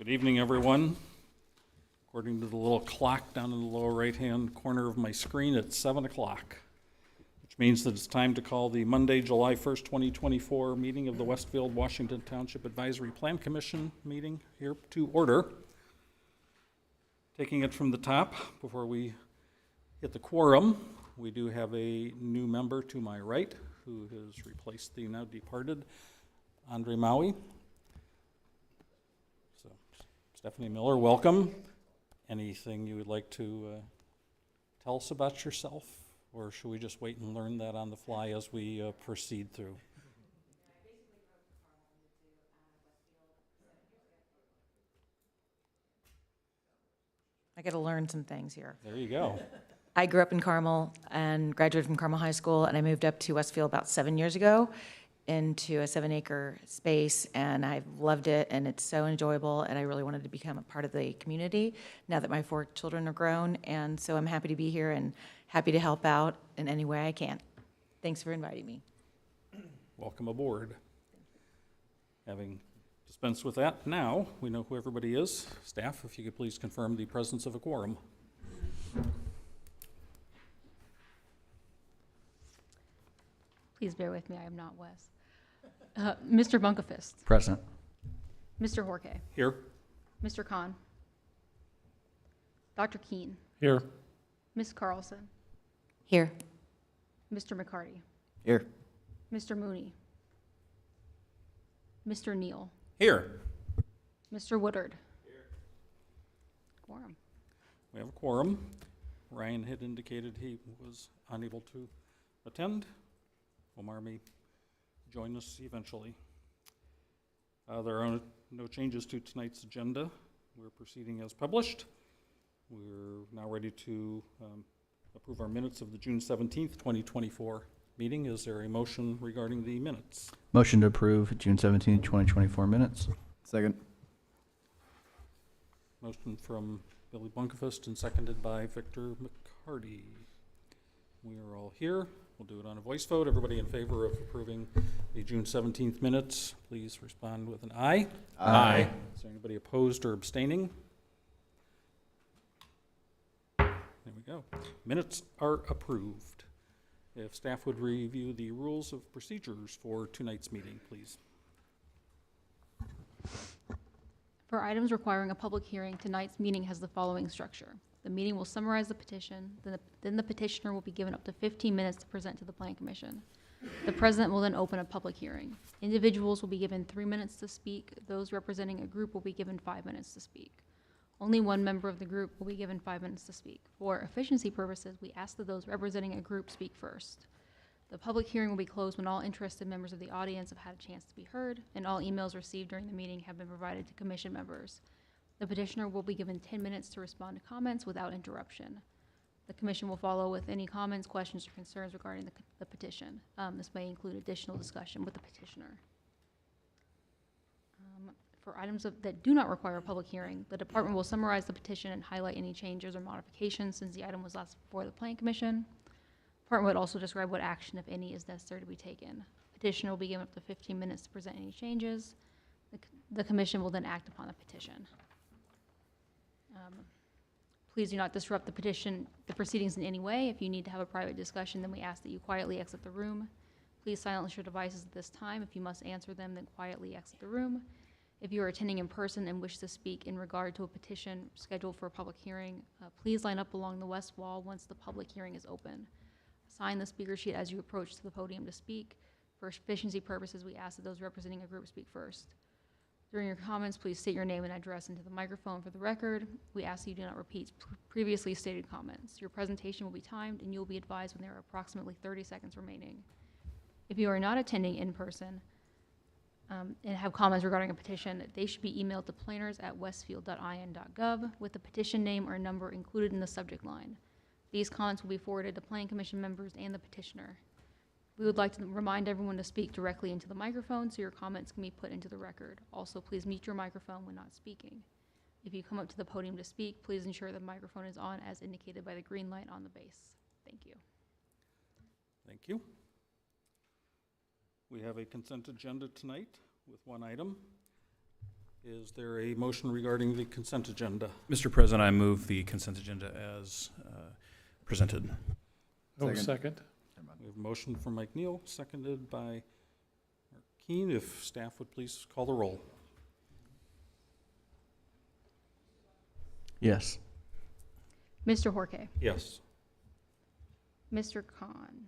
Good evening, everyone. According to the little clock down in the lower right-hand corner of my screen, it's 7 o'clock, which means that it's time to call the Monday, July 1st, 2024 meeting of the Westfield, Washington Township Advisory Plan Commission meeting here to order. Taking it from the top, before we hit the quorum, we do have a new member to my right who has replaced the now departed Andre Maui. So, Stephanie Miller, welcome. Anything you would like to tell us about yourself, or should we just wait and learn that on the fly as we proceed through? I got to learn some things here. There you go. I grew up in Carmel and graduated from Carmel High School, and I moved up to Westfield about 7 years ago into a 7-acre space, and I've loved it, and it's so enjoyable, and I really wanted to become a part of the community now that my 4 children are grown, and so I'm happy to be here and happy to help out in any way I can. Thanks for inviting me. Welcome aboard. Having dispensed with that, now we know who everybody is. Staff, if you could please confirm the presence of a quorum. Please bear with me, I am not Wes. Mr. Bunkefist. Present. Mr. Horke. Here. Mr. Khan. Dr. Keene. Here. Ms. Carlson. Here. Mr. McCarty. Here. Mr. Mooney. Mr. Neal. Here. Mr. Woodard. Here. Quorum. We have a quorum. Ryan had indicated he was unable to attend. Omar may join us eventually. There are no changes to tonight's agenda. We're proceeding as published. We're now ready to approve our minutes of the June 17th, 2024 meeting. Is there a motion regarding the minutes? Motion to approve June 17th, 2024 minutes. Second. Motion from Billy Bunkefist and seconded by Victor McCarty. We are all here. We'll do it on a voice vote. Everybody in favor of approving the June 17th minutes, please respond with an aye. Aye. Is there anybody opposed or abstaining? There we go. Minutes are approved. If staff would review the rules of procedures for tonight's meeting, please. For items requiring a public hearing, tonight's meeting has the following structure. The meeting will summarize the petition, then the petitioner will be given up to 15 minutes to present to the Plan Commission. The president will then open a public hearing. Individuals will be given 3 minutes to speak. Those representing a group will be given 5 minutes to speak. Only one member of the group will be given 5 minutes to speak. For efficiency purposes, we ask that those representing a group speak first. The public hearing will be closed when all interested members of the audience have had a chance to be heard, and all emails received during the meeting have been provided to commission members. The petitioner will be given 10 minutes to respond to comments without interruption. The commission will follow with any comments, questions, or concerns regarding the petition. This may include additional discussion with the petitioner. For items that do not require a public hearing, the department will summarize the petition and highlight any changes or modifications since the item was last before the Plan Commission. The department would also describe what action, if any, is necessary to be taken. Petitioner will be given up to 15 minutes to present any changes. The commission will then act upon the petition. Please do not disrupt the proceedings in any way. If you need to have a private discussion, then we ask that you quietly exit the room. Please silence your devices at this time. If you must answer them, then quietly exit the room. If you are attending in person and wish to speak in regard to a petition scheduled for a public hearing, please line up along the west wall once the public hearing is open. Sign the speaker sheet as you approach to the podium to speak. For efficiency purposes, we ask that those representing a group speak first. During your comments, please state your name and address into the microphone for the record. We ask that you do not repeat previously stated comments. Your presentation will be timed, and you will be advised when there are approximately 30 seconds remaining. If you are not attending in person and have comments regarding a petition, they should be emailed to planners@westfield.in.gov with the petition name or number included in the subject line. These comments will be forwarded to Plan Commission members and the petitioner. We would like to remind everyone to speak directly into the microphone so your comments can be put into the record. Also, please mute your microphone when not speaking. If you come up to the podium to speak, please ensure the microphone is on as indicated by the green light on the base. Thank you. Thank you. We have a consent agenda tonight with one item. Is there a motion regarding the consent agenda? Mr. President, I move the consent agenda as presented. Oh, second. We have a motion from Mike Neal, seconded by Mark Keen. If staff would please call the roll. Yes. Mr. Horke, Yes. Mr. Khan.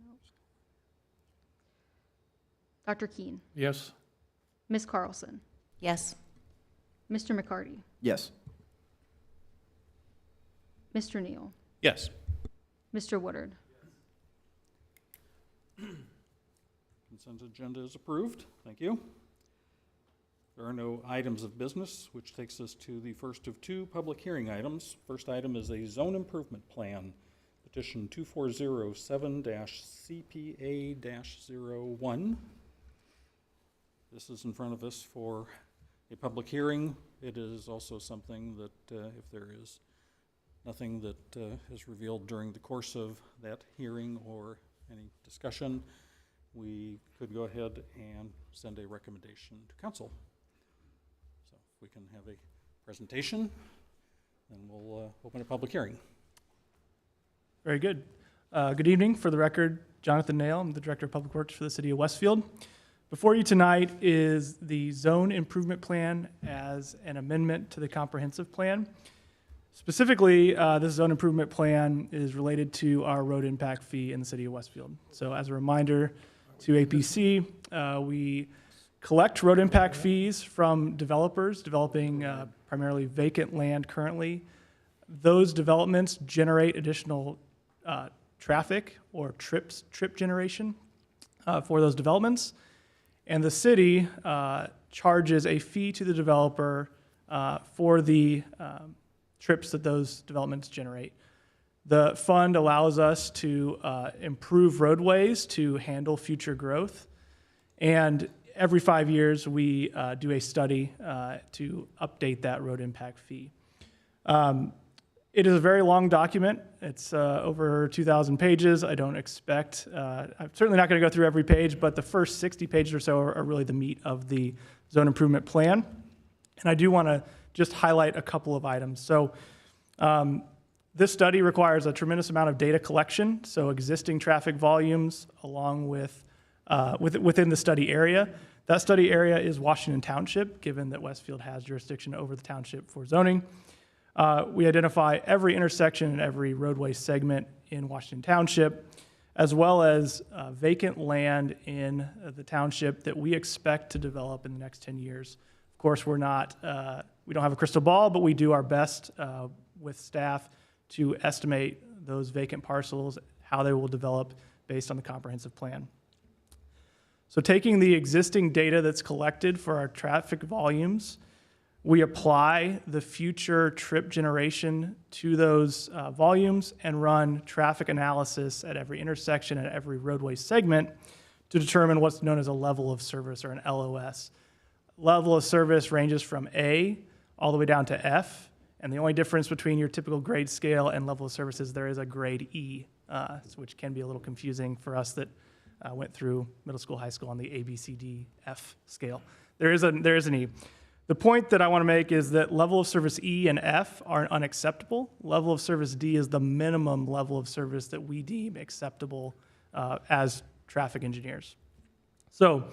Nope. Dr. Keen, Yes. Ms. Carlson, Yes. Mr. McCarty, Yes. Mr. Neal, Yes. Mr. Woodard. Consent agenda is approved. Thank you. There are no items of business, which takes us to the first of two public hearing items. First item is a zone improvement plan, petition 2407-CPA-01. This is in front of us for a public hearing. It is also something that if there is nothing that is revealed during the course of that hearing or any discussion, we could go ahead and send a recommendation to council. So if we can have a presentation, then we'll open a public hearing. Very good. Good evening. For the record, Jonathan Nail. I'm the Director of Public Works for the City of Westfield. Before you tonight is the zone improvement plan as an amendment to the comprehensive plan. Specifically, this zone improvement plan is related to our road impact fee in the City of Westfield. So as a reminder to APC, we collect road impact fees from developers developing primarily vacant land currently. Those developments generate additional traffic or trip generation for those developments. And the city charges a fee to the developer for the trips that those developments generate. The fund allows us to improve roadways to handle future growth. And every 5 years, we do a study to update that road impact fee. It is a very long document. It's over 2,000 pages. I don't expect, I'm certainly not going to go through every page, but the first 60 pages or so are really the meat of the zone improvement plan. And I do want to just highlight a couple of items. So this study requires a tremendous amount of data collection, so existing traffic volumes along with within the study area. That study area is Washington Township, given that Westfield has jurisdiction over the township for zoning. We identify every intersection and every roadway segment in Washington Township, as well as vacant land in the township that we expect to develop in the next 10 years. Of course, we don't have a crystal ball, but we do our best with staff to estimate those vacant parcels, how they will develop based on the comprehensive plan. So taking the existing data that's collected for our traffic volumes, we apply the future trip generation to those volumes and run traffic analysis at every intersection and every roadway segment to determine what's known as a level of service or an LOS. Level of service ranges from A all the way down to F, and the only difference between your typical grade scale and level of service is there is a grade E, which can be a little confusing for us that went through middle school, high school on the ABCDF scale. There is an E. The point that I want to make is that level of service E and F are unacceptable. Level of service D is the minimum level of service that we deem acceptable as traffic engineers. So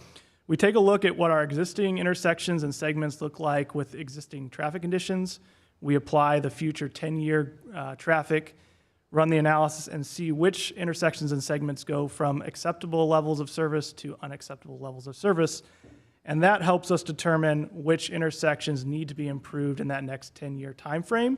we take a look at what our existing intersections and segments look like with existing traffic conditions. We apply the future 10-year traffic, run the analysis, and see which intersections and segments go from acceptable levels of service to unacceptable levels of service. And that helps us determine which intersections need to be improved in that next 10-year time frame,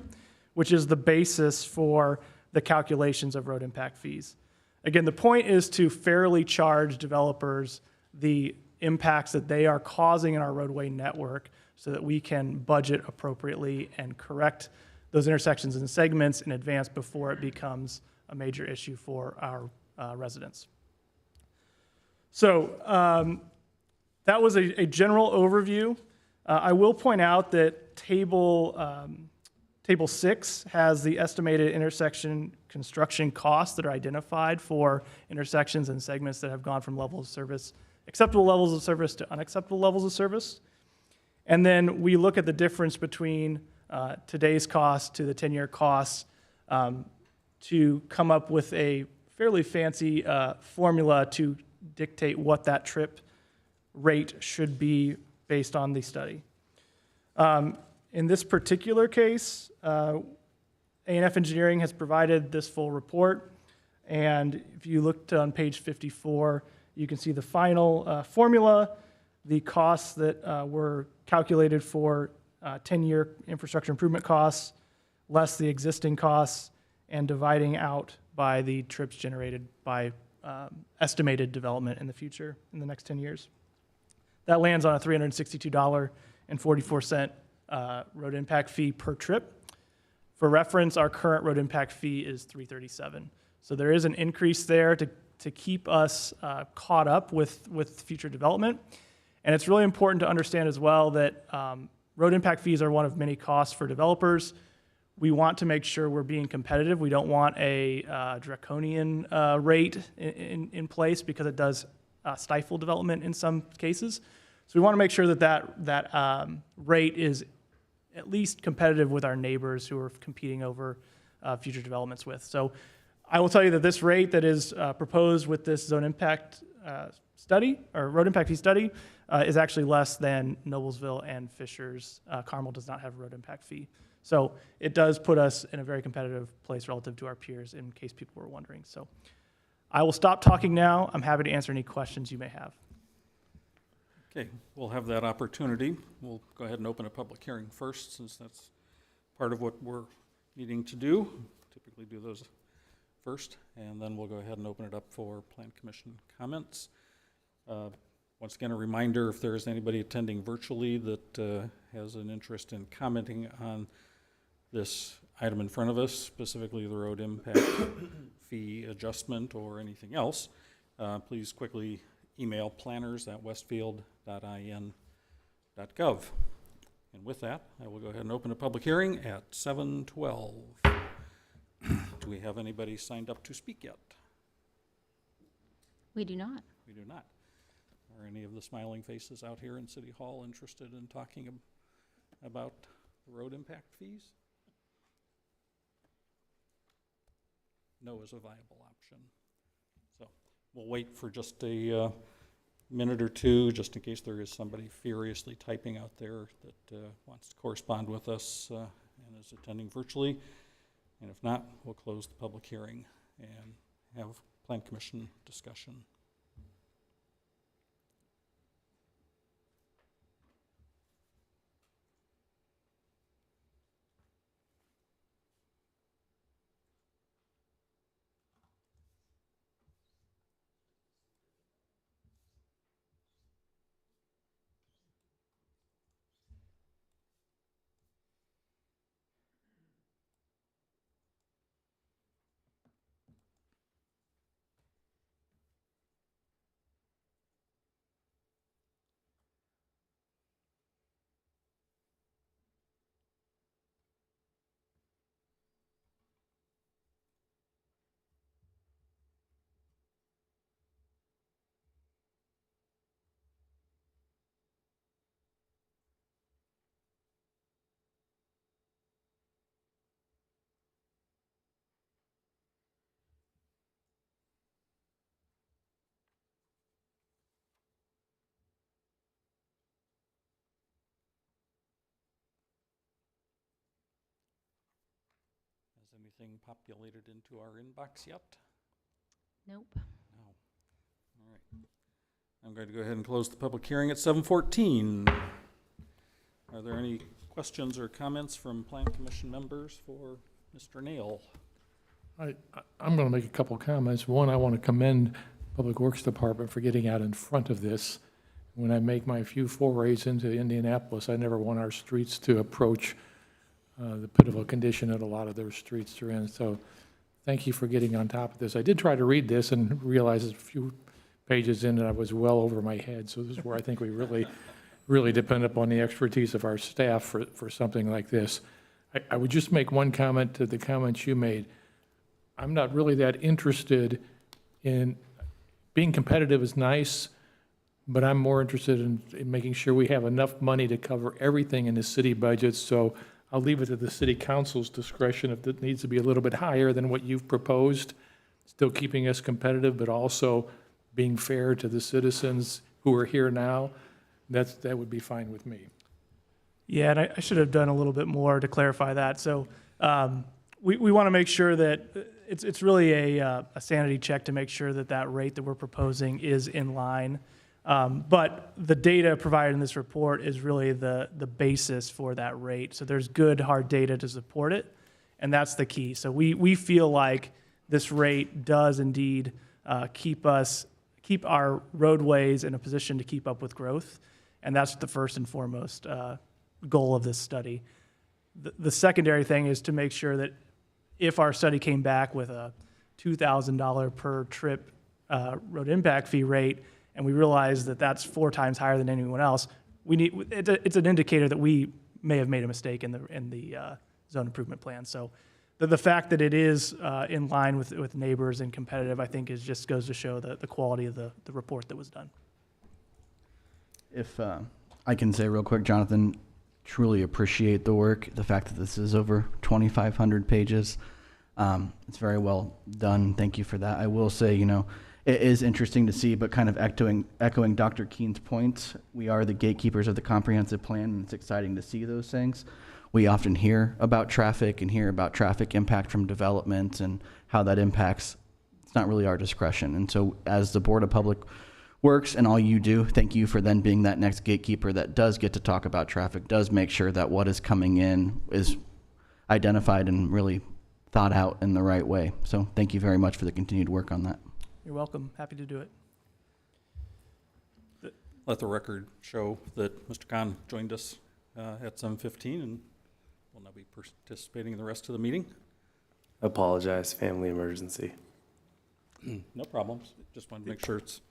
which is the basis for the calculations of road impact fees. Again, the point is to fairly charge developers the impacts that they are causing in our roadway network so that we can budget appropriately and correct those intersections and segments in advance before it becomes a major issue for our residents. So that was a general overview. I will point out that table 6 has the estimated intersection construction costs that are identified for intersections and segments that have gone from levels of service, acceptable levels of service to unacceptable levels of service. And then we look at the difference between today's cost to the 10-year costs to come up with a fairly fancy formula to dictate what that trip rate should be based on the study. In this particular case, A&F Engineering has provided this full report, and if you looked on page 54, you can see the final formula, the costs that were calculated for 10-year infrastructure improvement costs, less the existing costs, and dividing out by the trips generated by estimated development in the future, in the next 10 years. That lands on a $362.44 road impact fee per trip. For reference, our current road impact fee is $337. So there is an increase there to keep us caught up with future development. And it's really important to understand as well that road impact fees are one of many costs for developers. We want to make sure we're being competitive. We don't want a draconian rate in place because it does stifle development in some cases. So we want to make sure that rate is at least competitive with our neighbors who are competing over future developments with. So I will tell you that this rate that is proposed with this zone impact study, or road impact fee study, is actually less than Noblesville and Fishers. Carmel does not have a road impact fee. So it does put us in a very competitive place relative to our peers, in case people were wondering. So I will stop talking now. I'm happy to answer any questions you may have. Okay, we'll have that opportunity. We'll go ahead and open a public hearing first, since that's part of what we're needing to do. Typically do those first, and then we'll go ahead and open it up for Plan Commission comments. Once again, a reminder, if there is anybody attending virtually that has an interest in commenting on this item in front of us, specifically the road impact fee adjustment or anything else, please quickly email planners@westfield.in.gov. And with that, I will go ahead and open a public hearing at 7:12. Do we have anybody signed up to speak yet? We do not. We do not. Are any of the smiling faces out here in City Hall interested in talking about the road impact fees? No is a viable option. So we'll wait for just a minute or two, just in case there is somebody furiously typing out there that wants to correspond with us and is attending virtually. And if not, we'll close the public hearing and have Plan Commission discussion. Has anything populated into our inbox yet? Nope. No. All right. I'm going to go ahead and close the public hearing at 7:14. Are there any questions or comments from Plan Commission members for Mr. Nail? I'm going to make a couple comments. One, I want to commend Public Works Department for getting out in front of this. When I make my few forays into Indianapolis, I never want our streets to approach the pitiful condition that a lot of their streets are in. So thank you for getting on top of this. I did try to read this and realize a few pages in and I was well over my head. So this is where I think we really depend upon the expertise of our staff for something like this. I would just make one comment to the comments you made. I'm not really that interested in being competitive is nice, but I'm more interested in making sure we have enough money to cover everything in the city budget, so I'll leave it to the city council's discretion if it needs to be a little bit higher than what you've proposed, still keeping us competitive, but also being fair to the citizens who are here now. That would be fine with me. Yeah, and I should have done a little bit more to clarify that. So we want to make sure that it's really a sanity check to make sure that that rate that we're proposing is in line. But the data provided in this report is really the basis for that rate. So there's good hard data to support it, and that's the key. So we feel like this rate does indeed keep our roadways in a position to keep up with growth, and that's the first and foremost goal of this study. The secondary thing is to make sure that if our study came back with a $2,000 per trip road impact fee rate, and we realize that that's 4 times higher than anyone else, it's an indicator that we may have made a mistake in the zone improvement plan. So the fact that it is in line with neighbors and competitive, I think, just goes to show the quality of the report that was done. If I can say real quick, Jonathan, truly appreciate the work, the fact that this is over 2,500 pages. It's very well done. Thank you for that. I will say, it is interesting to see, but kind of echoing Dr. Keene's points, we are the gatekeepers of the comprehensive plan, and it's exciting to see those things. We often hear about traffic and hear about traffic impact from development and how that impacts. It's not really our discretion. And so as the Board of Public Works and all you do, thank you for then being that next gatekeeper that does get to talk about traffic, does make sure that what is coming in is identified and really thought out in the right way. So thank you very much for the continued work on that. You're welcome. Happy to do it. Let the record show that Mr. Khan joined us at 7:15 and will now be participating in the rest of the meeting. Apologize, family emergency. No problems. Just wanted to make sure it's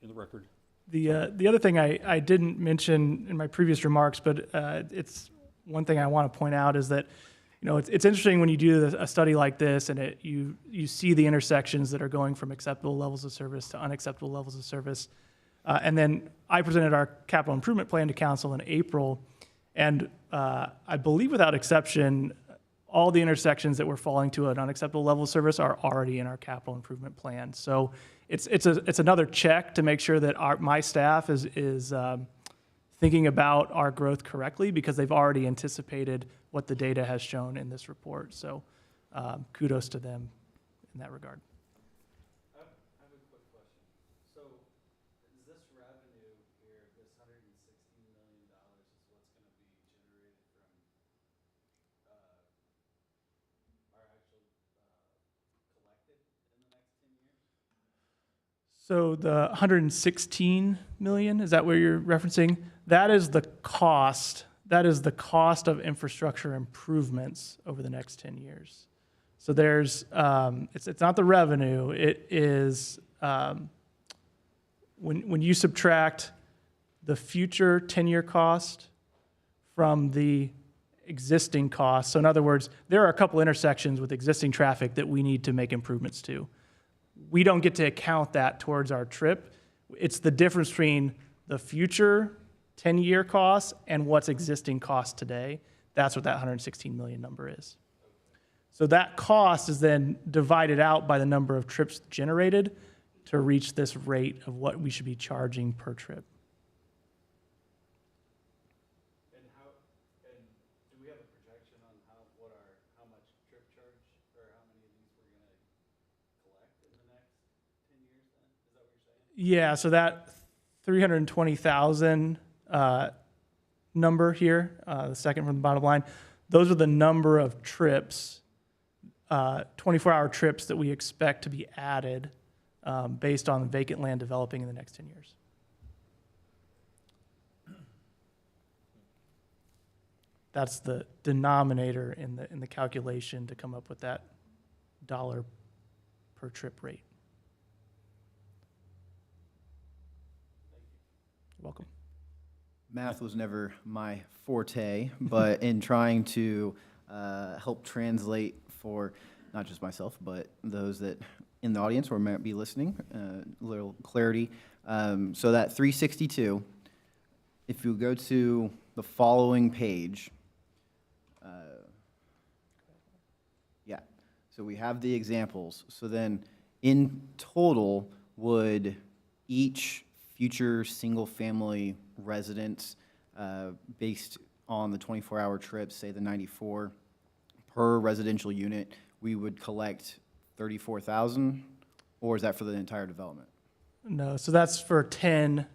in the record. The other thing I didn't mention in my previous remarks, but it's one thing I want to point out is that it's interesting when you do a study like this and you see the intersections that are going from acceptable levels of service to unacceptable levels of service. And then I presented our capital improvement plan to council in April, and I believe without exception, all the intersections that were falling to an unacceptable level of service are already in our capital improvement plan. So it's another check to make sure that my staff is thinking about our growth correctly, because they've already anticipated what the data has shown in this report. So kudos to them in that regard. I have a quick question. So is this revenue here, this $116 million is what's going to be generated from our actual collected in the next 10 years? So the 116 million, is that what you're referencing? That is the cost. That is the cost of infrastructure improvements over the next 10 years. So there's, it's not the revenue. It is when you subtract the future 10-year cost from the existing cost. So in other words, there are a couple intersections with existing traffic that we need to make improvements to. We don't get to account that towards our trip. It's the difference between the future 10-year costs and what's existing cost today. That's what that 116 million number is. So that cost is then divided out by the number of trips generated to reach this rate of what we should be charging per trip. And do we have a projection on how much trip charge, or how many of these we're going to collect in the next 10 years then? Is that what you're saying? Yeah, so that 320,000 number here, the second from the bottom line, those are the number of trips, 24-hour trips that we expect to be added based on vacant land developing in the next 10 years. That's the denominator in the calculation to come up with that dollar per trip rate. You're welcome. Math was never my forte, but in trying to help translate for not just myself, but those that in the audience or might be listening, a little clarity. So that 362, if you go to the following page, yeah, so we have the examples. So then in total, would each future single-family residence, based on the 24-hour trips, say the 94, per residential unit, we would collect 34,000, or is that for the entire development? No, so that's for 10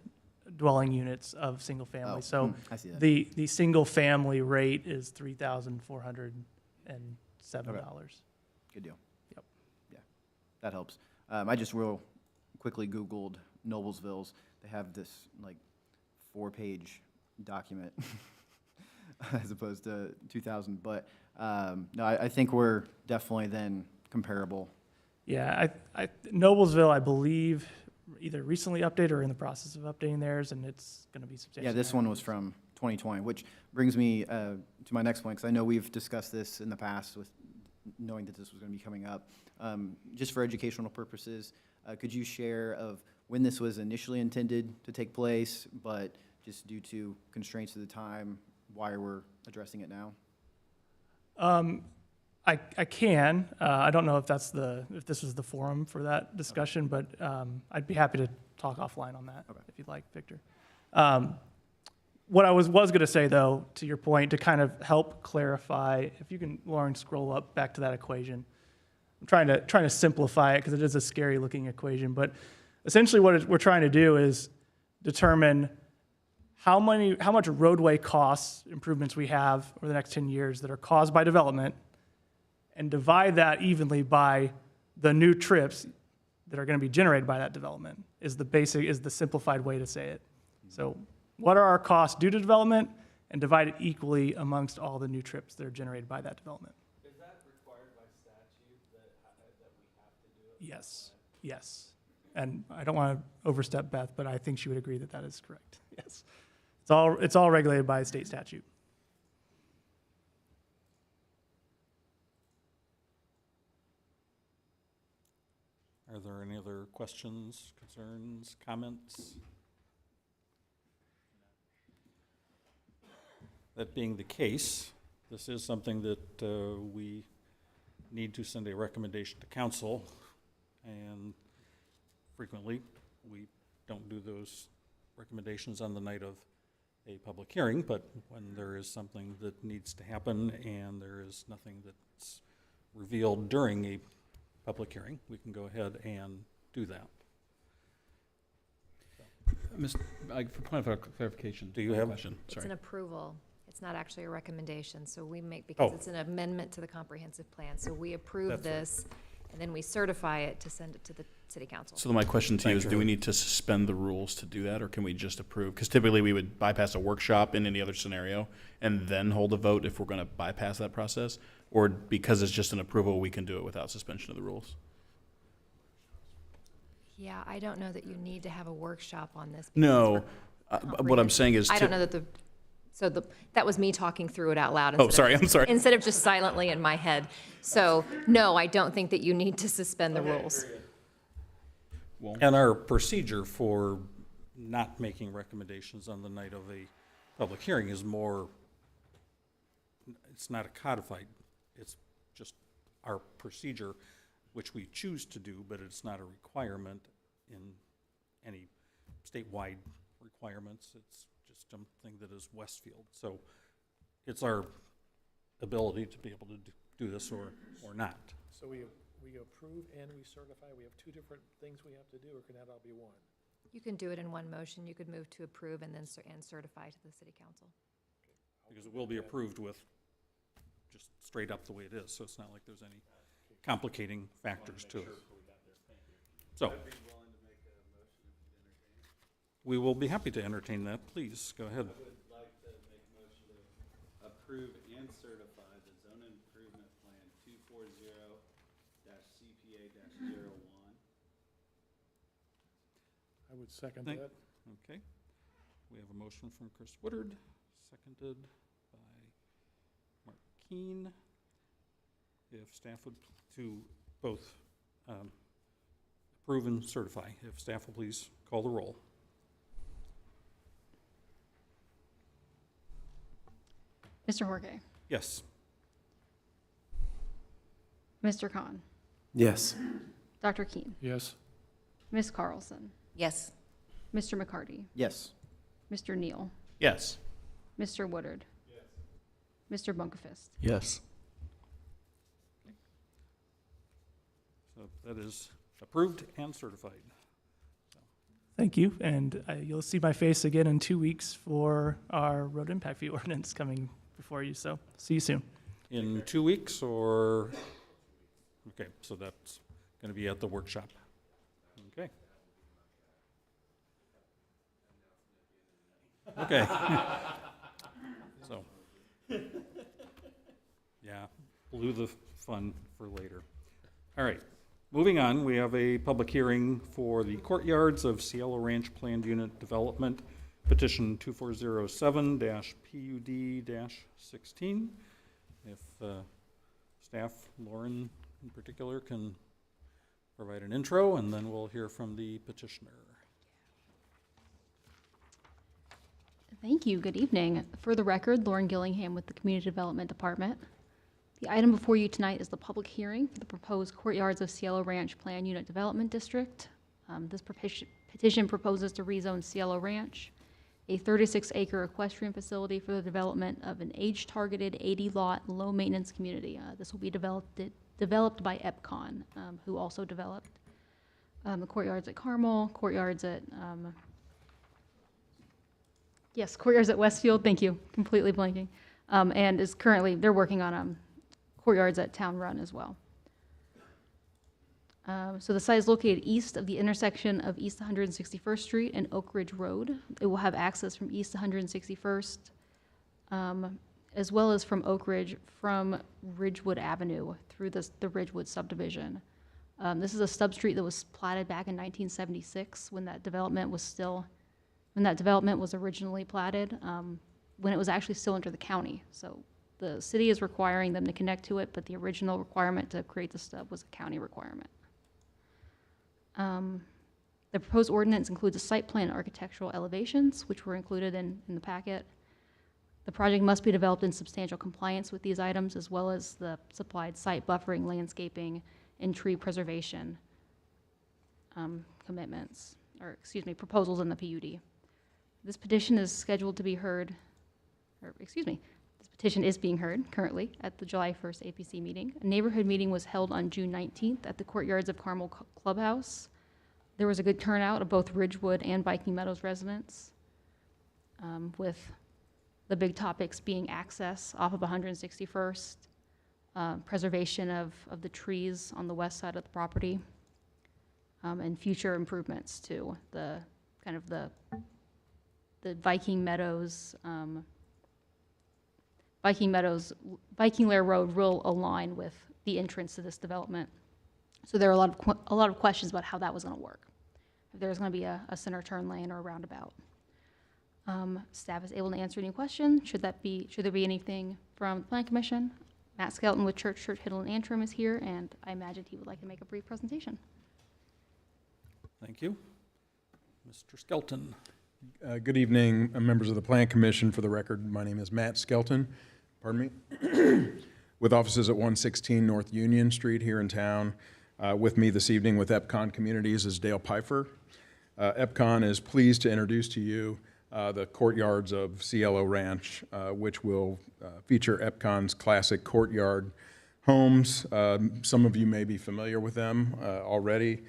dwelling units of single family. Oh, So I see that. the single family rate is $3,407. Good deal. Yep. Yeah, that helps. I just real quickly Googled Noblesville's. They have this like 4-page document as opposed to 2,000. But no, I think we're definitely then comparable. Yeah, Noblesville, I believe, either recently updated or in the process of updating theirs, and it's going to be substantially. Yeah, this one was from 2020, which brings me to my next point, because I know we've discussed this in the past with knowing that this was going to be coming up. Just for educational purposes, could you share of when this was initially intended to take place, but just due to constraints of the time, why we're addressing it now? I can. I don't know if if this was the forum for that discussion, but I'd be happy to talk offline on that if you'd like, Victor. What I was going to say, though, to your point, to kind of help clarify, if you can, Lauren, scroll up back to that equation. I'm trying to simplify it because it is a scary looking equation, but essentially what we're trying to do is determine how much roadway costs improvements we have over the next 10 years that are caused by development, and divide that evenly by the new trips that are going to be generated by that development is the simplified way to say it. So what are our costs due to development, and divide it equally amongst all the new trips that are generated by that development. Is that required by statute that we have to do it? Yes. And I don't want to overstep Beth, but I think she would agree that that is correct. Yes. It's all regulated by state statute. Are there any other questions, concerns, comments? That being the case, this is something that we need to send a recommendation to council, and frequently we don't do those recommendations on the night of a public hearing, but when there is something that needs to happen and there is nothing that's revealed during a public hearing, we can go ahead and do that. For point of clarification. Do you have a question? It's Sorry. an approval. It's not actually a recommendation, so we make, because Oh. it's an amendment to the comprehensive plan. So we approve That's right. this, and then we certify it to send it to the city council. So my question to you is, Thank do you. we need to suspend the rules to do that, or can we just approve? Because typically we would bypass a workshop in any other scenario and then hold a vote if we're going to bypass that process, or because it's just an approval, we can do it without suspension of the rules. Yeah, I don't know that you need to have a workshop on this. because No, we're what I'm saying is, I don't know that that was me talking through it out loud. Oh, sorry, I'm sorry. Instead of just silently in my head. So, no, I don't think that you need to suspend the rules. And our procedure for not making recommendations on the night of a public hearing is more, it's not a codified, it's just our procedure, which we choose to do, but it's not a requirement in any statewide requirements. It's just something that is Westfield. So it's our ability to be able to do this or not. So we approve and we certify, we have two different things we have to do, or can that all be one? You can do it in one motion. You could move to approve and then and certify to the city council. Because it will be approved with just straight up the way it is, so it's not like there's any complicating factors to it. So, we will be happy to entertain that. Please, go ahead. I would like to make a motion to approve and certify the zone improvement plan 240-CPA-01. I would second Thank- that. Okay. We have a motion from Chris Woodard, seconded by Mark Keene. If staff would to both approve and certify. If staff will please call the roll. Mr. Jorge, Yes. Mr. Khan, Yes. Dr. Keen, Yes. Ms. Carlson, Yes. Mr. McCarty, Yes. Mr. Neal, Yes. Mr. Woodard, Mr. Bunkerfist. Yes. So that is approved and certified. Thank you, and you'll see my face again in 2 weeks for our road impact fee ordinance coming before you, so see you soon. In 2 weeks or, okay, so that's going to be at the workshop. Okay. Okay. So, yeah, blew the fun for later. All right, moving on, we have a public hearing for the courtyards of Cielo Ranch Planned Unit Development, petition 2407-PUD-16. If staff, Lauren in particular, can provide an intro, and then we'll hear from the petitioner. Thank you. Good evening. For the record, Lauren Gillingham with the Community Development Department. The item before you tonight is the public hearing for the proposed courtyards of Cielo Ranch Plan Unit Development District. This petition proposes to rezone Cielo Ranch, a 36-acre equestrian facility, for the development of an age-targeted 80-lot low-maintenance community. This will be developed by Epcon, who also developed the courtyards at Carmel, courtyards at courtyards at Westfield. Thank you. Completely blanking. And is currently, they're working on courtyards at Town Run as well. So the site is located east of the intersection of East 161st Street and Oak Ridge Road. It will have access from East 161st, as well as from Oak Ridge, from Ridgewood Avenue through the Ridgewood subdivision. This is a substreet that was platted back in 1976 when that development was originally platted, when it was actually still under the county. So the city is requiring them to connect to it, but the original requirement to create the stub was a county requirement. The proposed ordinance includes a site plan and architectural elevations, which were included in the packet. The project must be developed in substantial compliance with these items, as well as the supplied site buffering, landscaping, and tree preservation proposals in the PUD. This petition is scheduled to be heard, this petition is being heard currently at the July 1st APC meeting. A neighborhood meeting was held on June 19th at the Courtyards of Carmel Clubhouse. There was a good turnout of both Ridgewood and Viking Meadows residents, with the big topics being access off of 161st, preservation of the trees on the west side of the property, and future improvements to the Viking Meadows, Viking Lair Road will align with the entrance to this development. So there are a lot of questions about how that was going to work. If there's going to be a center turn lane or a roundabout. Staff is able to answer any questions. Should there be anything from the Plan Commission? Matt Skelton with Church, Hiddle, and Antrim is here, and I imagine he would like to make a brief presentation. Thank you. Mr. Skelton. Good evening, members of the Plan Commission. For the record, my name is Matt Skelton, with offices at 116 North Union Street here in town. With me this evening with Epcon Communities is Dale Pfeiffer. Epcon is pleased to introduce to you the courtyards of Cielo Ranch, which will feature Epcon's classic courtyard homes. Some of you may be familiar with them already.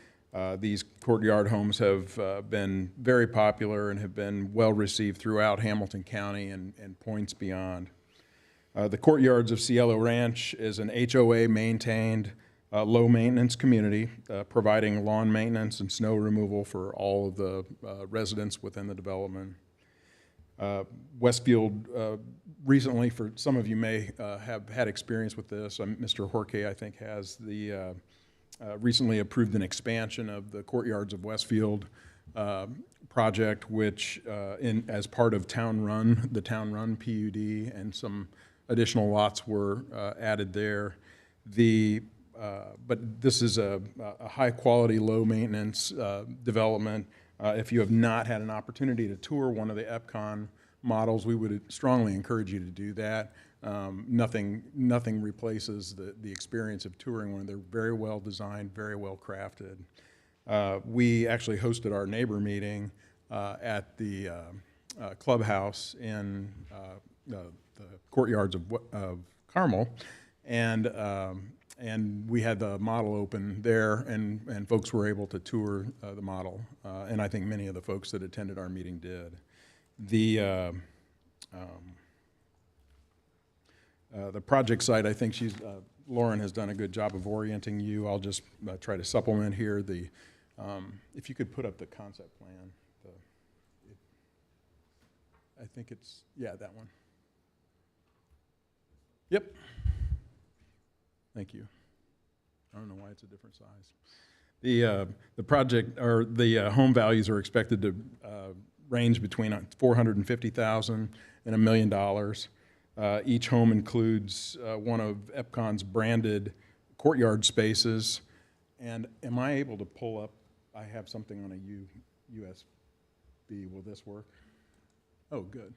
These courtyard homes have been very popular and have been well received throughout Hamilton County and points beyond. The courtyards of Cielo Ranch is an HOA-maintained, low-maintenance community, providing lawn maintenance and snow removal for all of the residents within the development. Westfield recently, for some of you may have had experience with this, Mr. Jorge, I think, has the recently approved an expansion of the courtyards of Westfield project, which as part of Town Run, the Town Run PUD, and some additional lots were added there. The but this is a high-quality, low-maintenance development. If you have not had an opportunity to tour one of the EPCON models, we would strongly encourage you to do that. Nothing replaces the experience of touring one. They're very well designed, very well crafted. We actually hosted our neighbor meeting at the clubhouse in the courtyards of Carmel, and we had the model open there, and folks were able to tour the model, and I think many of the folks that attended our meeting did. The project site, I think Lauren has done a good job of orienting you. I'll just try to supplement here. If you could put up the concept plan. I think it's, yeah, that one. Yep. Thank you. I don't know why it's a different size. The project, or the home values are expected to range between $450,000 and $1 million. Each home includes one of EPCON's branded courtyard spaces. And am I able to pull up? I have something on a USB. Will this work? Oh, good.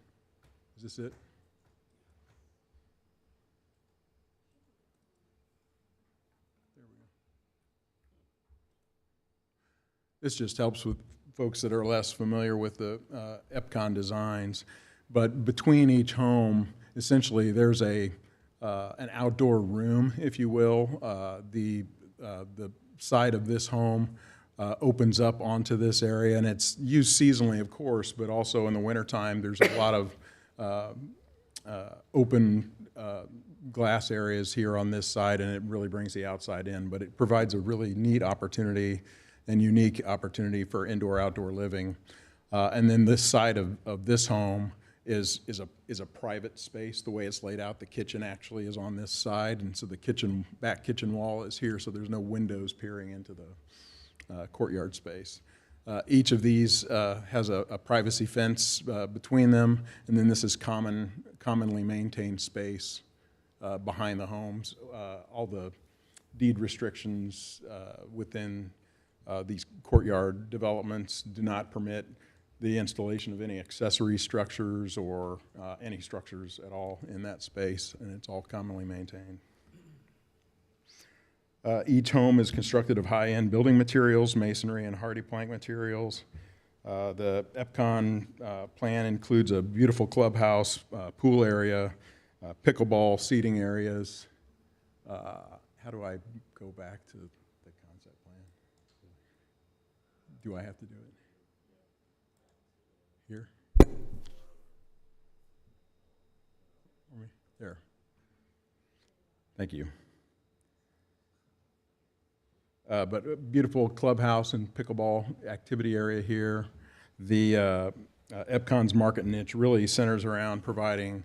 Is this it? There we go. This just helps with folks that are less familiar with the EPCON designs. But between each home, essentially, there's an outdoor room, if you will. The side of this home opens up onto this area, and it's used seasonally, of course, but also in the wintertime, there's a lot of open glass areas here on this side, and it really brings the outside in. But it provides a really neat opportunity and unique opportunity for indoor-outdoor living. And then this side of this home is a private space. The way it's laid out, the kitchen actually is on this side, and so the back kitchen wall is here, so there's no windows peering into the courtyard space. Each of these has a privacy fence between them, and then this is commonly maintained space behind the homes. All the deed restrictions within these courtyard developments do not permit the installation of any accessory structures or any structures at all in that space, and it's all commonly maintained. Each home is constructed of high-end building materials, masonry and hardy plank materials. The EPCON plan includes a beautiful clubhouse, pool area, pickleball seating areas. How do I go back to the concept plan? Do I have to do it? Here? There. Thank you. But a beautiful clubhouse and pickleball activity area here. The EPCON's market niche really centers around providing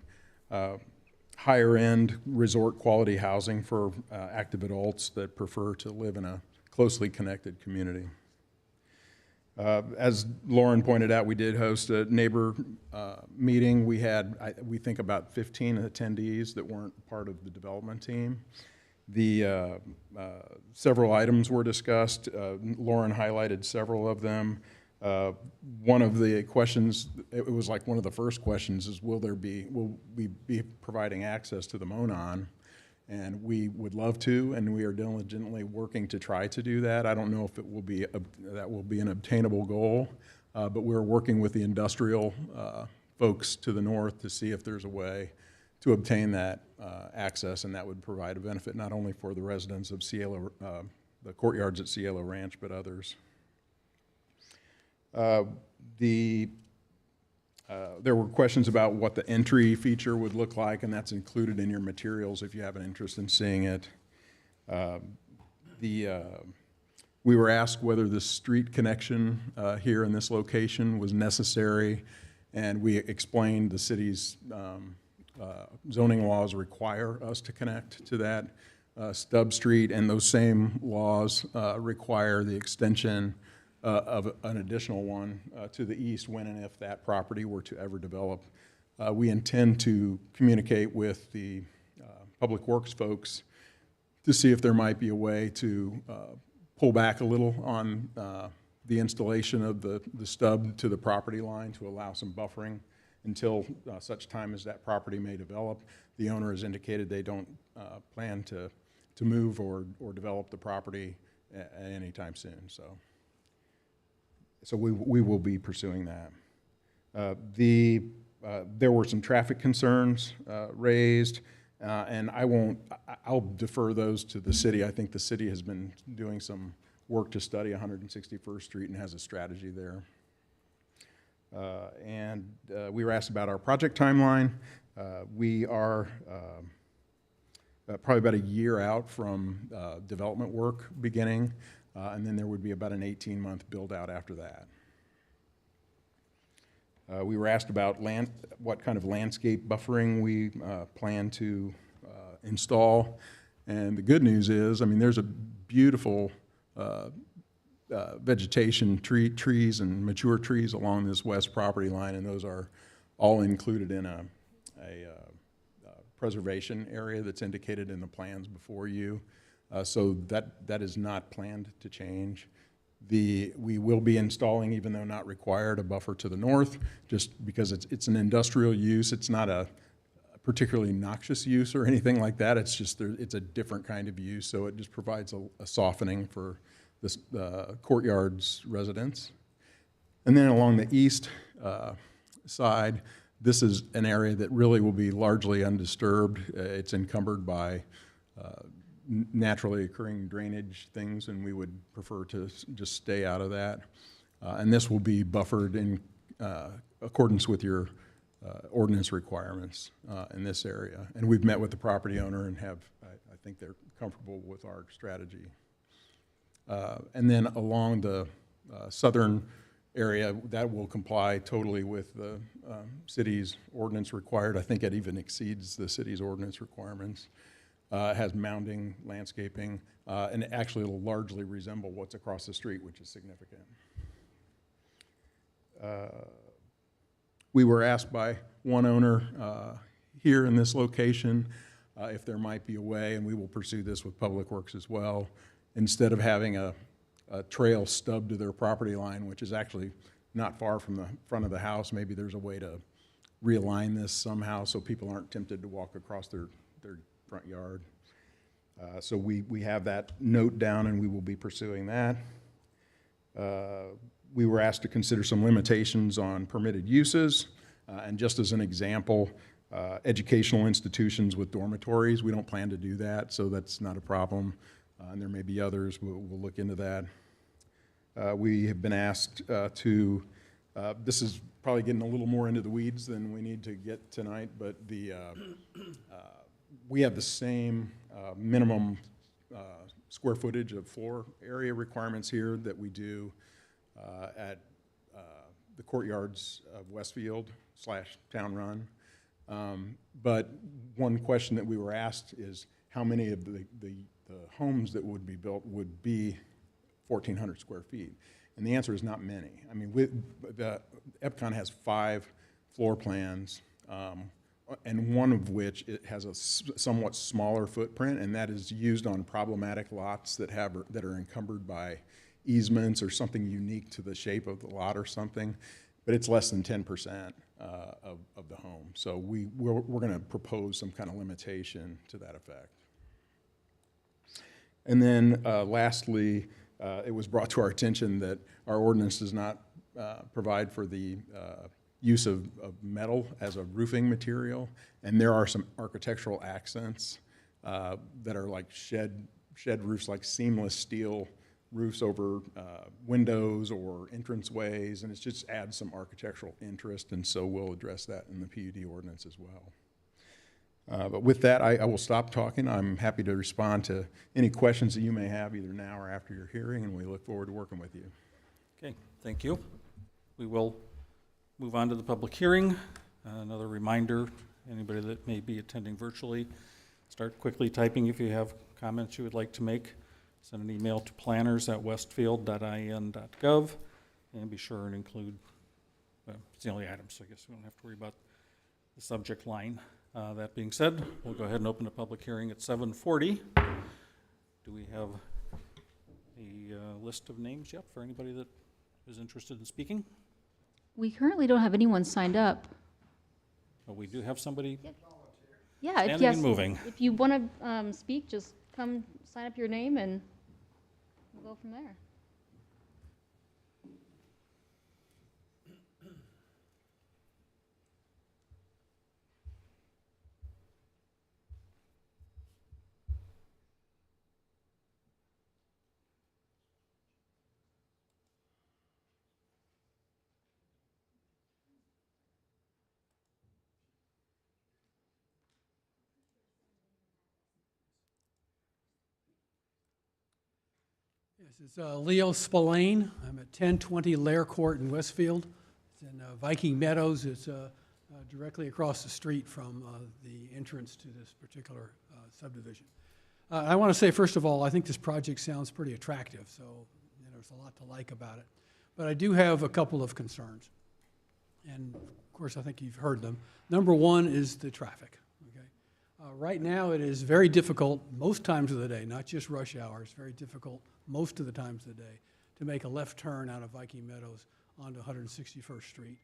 higher-end resort quality housing for active adults that prefer to live in a closely connected community. As Lauren pointed out, we did host a neighbor meeting. We had, we think, about 15 attendees that weren't part of the development team. The several items were discussed. Lauren highlighted several of them. One of the questions, it was like one of the first questions, is will we be providing access to the Monon? And we would love to, and we are diligently working to try to do that. I don't know if it will be that will be an obtainable goal, but we're working with the industrial folks to the north to see if there's a way to obtain that access, and that would provide a benefit not only for the residents of Cielo, the courtyards at Cielo Ranch, but others. There were questions about what the entry feature would look like, and that's included in your materials if you have an interest in seeing it. We were asked whether the street connection here in this location was necessary, and we explained the city's zoning laws require us to connect to that stub street, and those same laws require the extension of an additional one to the east when and if that property were to ever develop. We intend to communicate with the Public Works folks to see if there might be a way to pull back a little on the installation of the stub to the property line to allow some buffering until such time as that property may develop. The owner has indicated they don't plan to move or develop the property at any time soon. So we will be pursuing that. There were some traffic concerns raised, and I'll defer those to the city. I think the city has been doing some work to study 161st Street and has a strategy there. We were asked about our project timeline. We are probably about a year out from development work beginning, and then there would be about an 18-month build-out after that. We were asked about what kind of landscape buffering we plan to install, and the good news is, I mean, there's a beautiful vegetation, trees and mature trees along this west property line, and those are all included in a preservation area that's indicated in the plans before you. So that is not planned to change. We will be installing, even though not required, a buffer to the north, just because it's an industrial use. It's not a particularly noxious use or anything like that. It's just it's a different kind of use, so it just provides a softening for the courtyard's residents. And then along the east side, this is an area that really will be largely undisturbed. It's encumbered by naturally occurring drainage things, and we would prefer to just stay out of that. And this will be buffered in accordance with your ordinance requirements in this area. And we've met with the property owner and I think they're comfortable with our strategy. And then along the southern area, that will comply totally with the city's ordinance required. I think it even exceeds the city's ordinance requirements. It has mounding, landscaping, and actually it'll largely resemble what's across the street, which is significant. We were asked by one owner here in this location if there might be a way, and we will pursue this with Public Works as well, instead of having a trail stub to their property line, which is actually not far from the front of the house, maybe there's a way to realign this somehow so people aren't tempted to walk across their front yard. So we have that note down and we will be pursuing that. We were asked to consider some limitations on permitted uses, and just as an example, educational institutions with dormitories, we don't plan to do that, so that's not a problem. And there may be others, we'll look into that. We have been asked this is probably getting a little more into the weeds than we need to get tonight, but we have the same minimum square footage of floor area requirements here that we do at the courtyards of Westfield / Town Run. But one question that we were asked is how many of the homes that would be built would be 1,400 square feet? And the answer is not many. I mean, Epcon has 5 floor plans, and one of which it has a somewhat smaller footprint, and that is used on problematic lots that are encumbered by easements or something unique to the shape of the lot or something, but it's less than 10% of the home. So we're going to propose some kind of limitation to that effect. And then lastly, it was brought to our attention that our ordinance does not provide for the use of metal as a roofing material, and there are some architectural accents that are like shed roofs, like seamless steel roofs over windows or entranceways, and it just adds some architectural interest, and so we'll address that in the PUD ordinance as well. But with that, I will stop talking. I'm happy to respond to any questions that you may have either now or after your hearing, and we look forward to working with you. Okay, thank you. We will move on to the public hearing. Another reminder, anybody that may be attending virtually, start quickly typing if you have comments you would like to make. Send an email to planners@westfield.in.gov, and be sure and include, it's the only item, so I guess we don't have to worry about the subject line. That being said, we'll go ahead and open the public hearing at 7:40. Do we have a list of names yet for anybody that is interested in speaking? We currently don't have anyone signed up. Oh, we do have somebody Yeah, if standing yes, and moving. if you want to speak, just come sign up your name and we'll go from there. Yes, it's Leo Spillane. I'm at 1020 Lair Court in Westfield. It's in Viking Meadows. It's directly across the street from the entrance to this particular subdivision. I want to say, first of all, I think this project sounds pretty attractive, so there's a lot to like about it. But I do have a couple of concerns. And of course, I think you've heard them. Number one is the traffic. Okay? Right now, it is very difficult most times of the day, not just rush hours, very difficult most of the times of the day, to make a left turn out of Viking Meadows onto 161st Street.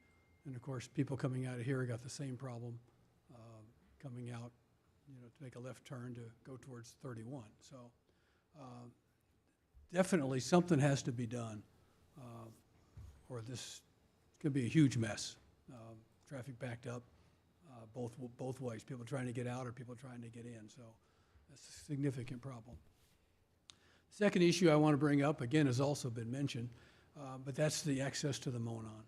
And of course, people coming out of here got the same problem coming out, to make a left turn to go towards 31. So definitely something has to be done, or this could be a huge mess. Traffic backed up both ways, people trying to get out or people trying to get in. So that's a significant problem. Second issue I want to bring up, again, has also been mentioned, but that's the access to the Monon.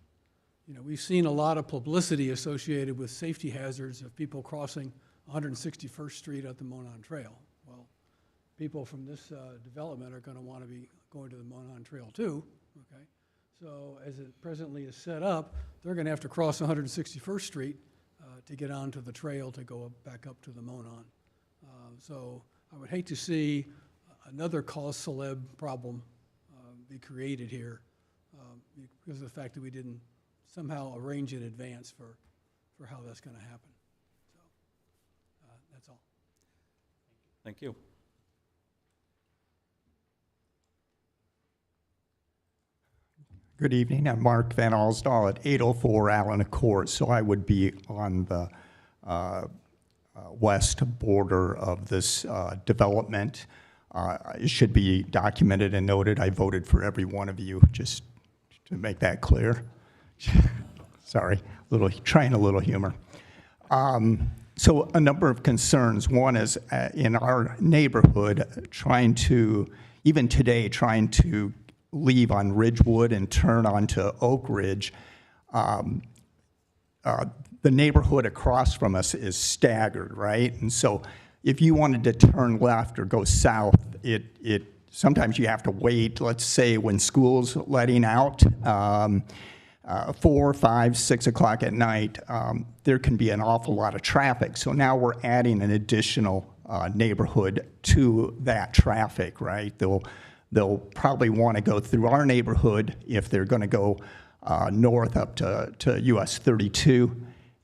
We've seen a lot of publicity associated with safety hazards of people crossing 161st Street at the Monon Trail. Well, people from this development are going to want to be going to the Monon Trail too, okay? So as it presently is set up, they're going to have to cross 161st Street to get onto the trail to go back up to the Monon. So I would hate to see another cause celeb problem be created here because of the fact that we didn't somehow arrange in advance for how that's going to happen. So that's all. Thank you. Good evening. I'm Mark Van Alsdahl at 804 Allen Court. So I would be on the west border of this development. It should be documented and noted. I voted for every one of you, just to make that clear. Sorry, trying a little humor. So a number of concerns. One is in our neighborhood, even today, trying to leave on Ridgewood and turn onto Oak Ridge. The neighborhood across from us is staggered, right? And so if you wanted to turn left or go south, sometimes you have to wait, let's say when school's letting out, 4, 5, 6 o'clock at night, there can be an awful lot of traffic. So now we're adding an additional neighborhood to that traffic, right? They'll probably want to go through our neighborhood if they're going to go north up to US 32.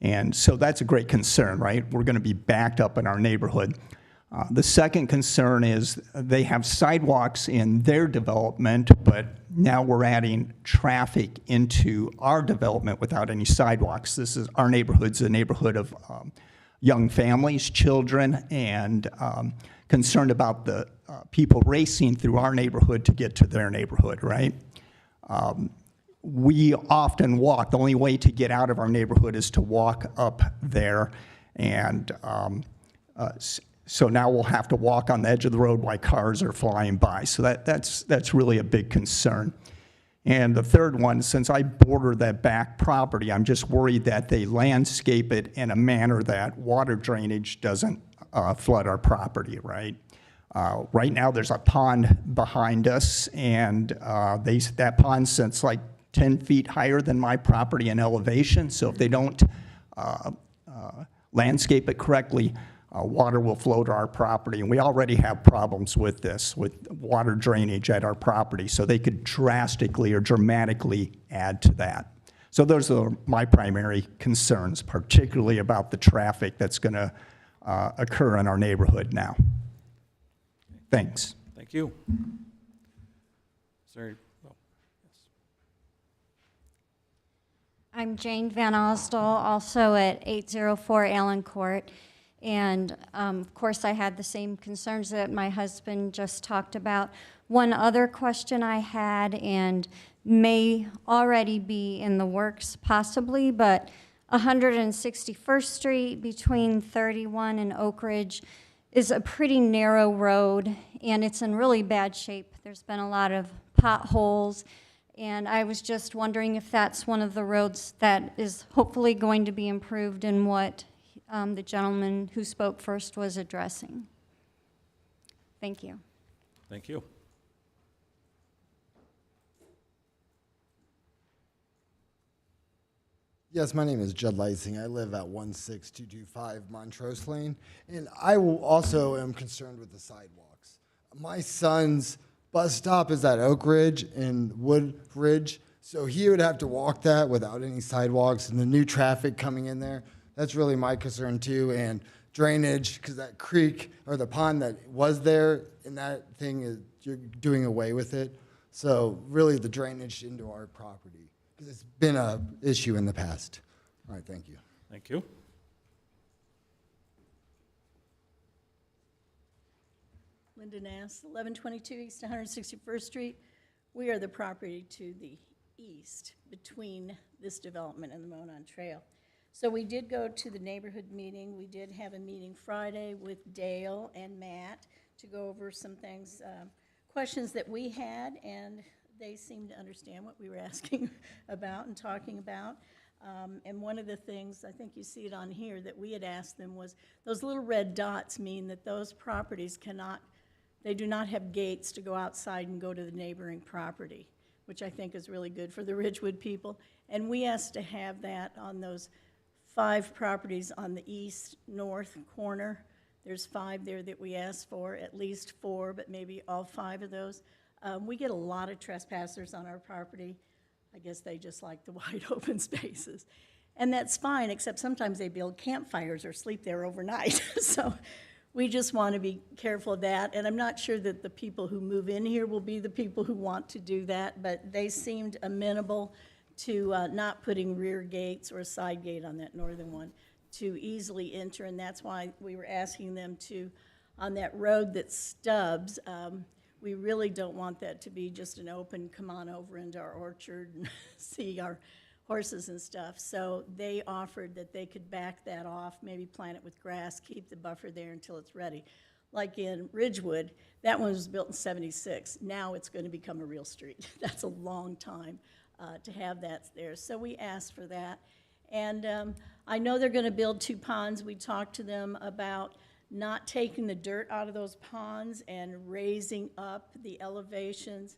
And so that's a great concern, right? We're going to be backed up in our neighborhood. The second concern is they have sidewalks in their development, but now we're adding traffic into our development without any sidewalks. Our neighborhood's a neighborhood of young families, children, and concerned about the people racing through our neighborhood to get to their neighborhood, right? We often walk. The only way to get out of our neighborhood is to walk up there, and so now we'll have to walk on the edge of the road while cars are flying by. So that's really a big concern. And the third one, since I border that back property, I'm just worried that they landscape it in a manner that water drainage doesn't flood our property, right? Right now, there's a pond behind us, and that pond sits like 10 feet higher than my property in elevation. So if they don't landscape it correctly, water will flow to our property. And we already have problems with this, with water drainage at our property. So they could drastically or dramatically add to that. So those are my primary concerns, particularly about the traffic that's going to occur in our neighborhood now. Thanks. you. Is there, well, yes. I'm Jane Van Osdol, also at 804 Allen Court. And of course, I had the same concerns that my husband just talked about. One other question I had, and may already be in the works possibly, but 161st Street between 31 and Oak Ridge is a pretty narrow road, and it's in really bad shape. There's been a lot of potholes, and I was just wondering if that's one of the roads that is hopefully going to be improved and what the gentleman who spoke first was addressing. Thank you. Thank you. Yes, my name is Judd Lysing. I live at 16225 Montrose Lane, and I also am concerned with the sidewalks. My son's bus stop is at Oak Ridge and Wood Ridge, so he would have to walk that without any sidewalks and the new traffic coming in there. That's really my concern too, and drainage, because that creek or the pond that was there, and that thing is, you're doing away with it. So really the drainage into our property, because it's been an issue in the past. All right, thank you. Thank you. Linda Nass, 1122 East 161st Street. We are the property to the east between this development and the Monon Trail. So we did go to the neighborhood meeting. We did have a meeting Friday with Dale and Matt to go over some things, questions that we had, and they seemed to understand what we were asking about and talking about. And one of the things, I think you see it on here, that we had asked them was, those little red dots mean that those properties cannot, they do not have gates to go outside and go to the neighboring property, which I think is really good for the Ridgewood people. And we asked to have that on those 5 properties on the east north corner. There's 5 there that we asked for, at least 4, but maybe all 5 of those. We get a lot of trespassers on our property. I guess they just like the wide open spaces. And that's fine, except sometimes they build campfires or sleep there overnight. So we just want to be careful of that. And I'm not sure that the people who move in here will be the people who want to do that, but they seemed amenable to not putting rear gates or a side gate on that northern one to easily enter. And that's why we were asking them to, on that road that stubs, we really don't want that to be just an open, come on over into our orchard and see our horses and stuff. So they offered that they could back that off, maybe plant it with grass, keep the buffer there until it's ready. Like in Ridgewood, that one was built in '76. Now it's going to become a real street. That's a long time to have that there. So we asked for that. And I know they're going to build 2 ponds. We talked to them about not taking the dirt out of those ponds and raising up the elevations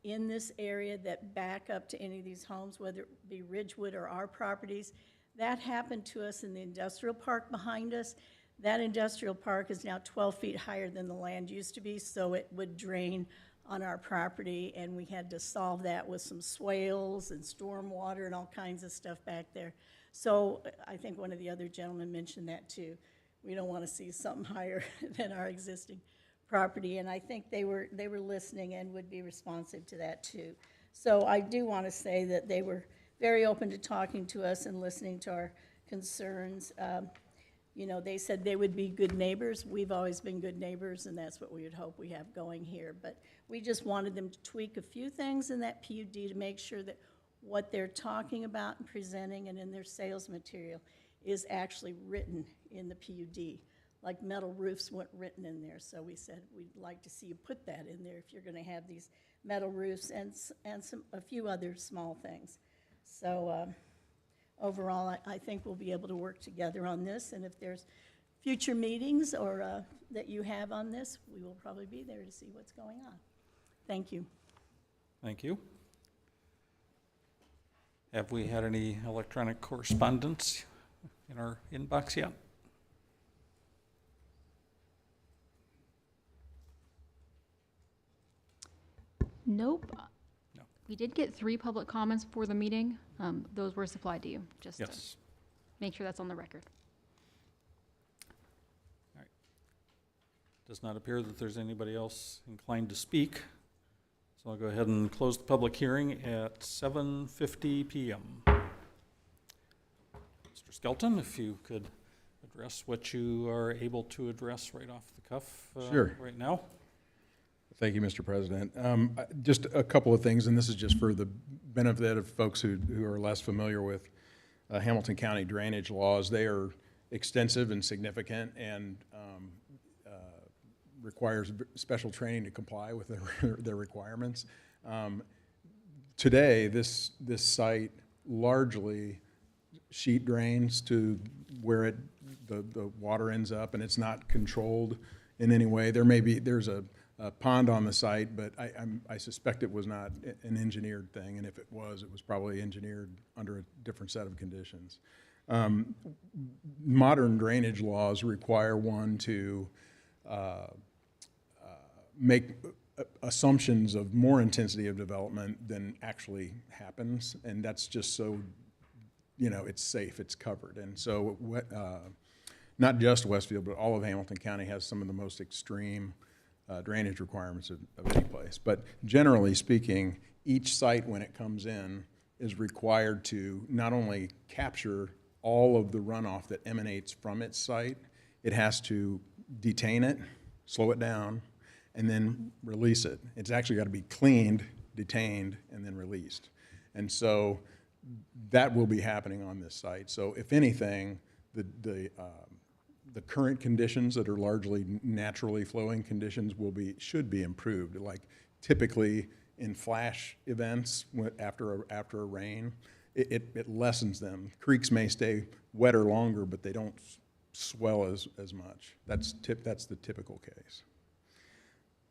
in this area that back up to any of these homes, whether it be Ridgewood or our properties. That happened to us in the industrial park behind us. That industrial park is now 12 feet higher than the land used to be, so it would drain on our property, and we had to solve that with some swales and storm water and all kinds of stuff back there. So I think one of the other gentlemen mentioned that too. We don't want to see something higher than our existing property, and I think they were listening and would be responsive to that too. So I do want to say that they were very open to talking to us and listening to our concerns. You know, they said they would be good neighbors. We've always been good neighbors, and that's what we would hope we have going here. But we just wanted them to tweak a few things in that PUD to make sure that what they're talking about and presenting and in their sales material is actually written in the PUD. Like metal roofs weren't written in there, so we said we'd like to see you put that in there if you're going to have these metal roofs and a few other small things. So overall, I think we'll be able to work together on this, and if there's future meetings or that you have on this, we will probably be there to see what's going on. Thank you. Thank you. Have we had any electronic correspondence in our inbox yet? Nope. No. We did get 3 public comments for the meeting. Those were supplied to you, just to Yes. make sure that's on the record. All right. Does not appear that there's anybody else inclined to speak. So I'll go ahead and close the public hearing at 7:50 p.m. Mr. Skelton, if you could address what you are able to address right off the cuff Sure. right now. Thank you, Mr. President. Just a couple of things, and this is just for the benefit of folks who are less familiar with Hamilton County drainage laws. They are extensive and significant, and requires special training to comply with their requirements. Today, this site largely sheet drains to where the water ends up, and it's not controlled in any way. There's a pond on the site, but I suspect it was not an engineered thing, and if it was probably engineered under a different set of conditions. Modern drainage laws require one to make assumptions of more intensity of development than actually happens, and that's just so, it's safe, it's covered. And so not just Westfield, but all of Hamilton County has some of the most extreme drainage requirements of any place. But generally speaking, each site when it comes in is required to not only capture all of the runoff that emanates from its site, it has to detain it, slow it down, and then release it. It's actually got to be cleaned, detained, and then released. And so that will be happening on this site. So if anything, the current conditions that are largely naturally flowing conditions should be improved. Like typically in flash events after a rain, it lessens them. Creeks may stay wetter longer, but they don't swell as much. That's the typical case.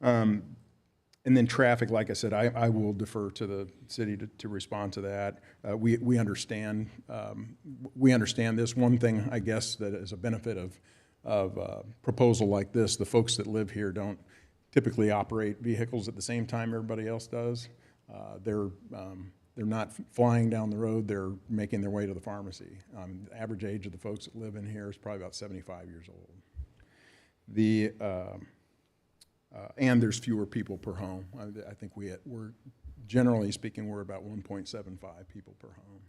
And then traffic, like I said, I will defer to the city to respond to that. We understand this. One thing, I guess, that is a benefit of a proposal like this, the folks that live here don't typically operate vehicles at the same time everybody else does. They're not flying down the road, they're making their way to the pharmacy. The average age of the folks that live in here is probably about 75 years old. And there's fewer people per home. I think we're generally speaking, we're about 1.75 people per home.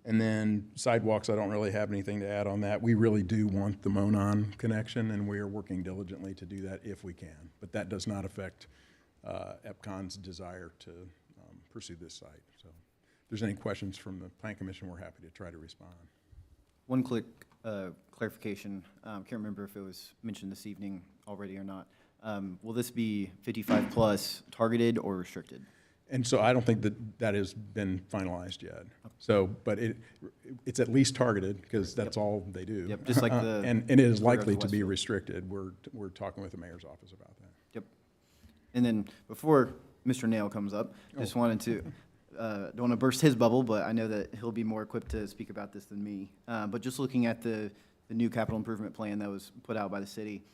And then sidewalks, I don't really have anything to add on that. We really do want the Monon connection, and we are working diligently to do that if we can. But that does not affect EPCON's desire to pursue this site. So if there's any questions from the Plan Commission, we're happy to try to respond. One quick clarification. Can't remember if it was mentioned this evening already or not. Will this be 55 plus targeted or restricted? And so I don't think that has been finalized yet. So, but it's at least targeted because that's all they do. Yep, just like the and it is likely to be restricted. We're talking with the mayor's office about that. Yep. And then before Mr. Nail comes up, just wanted to don't want to burst his bubble, but I know that he'll be more equipped to speak about this than me. But just looking at the new capital improvement plan that was put out by the city,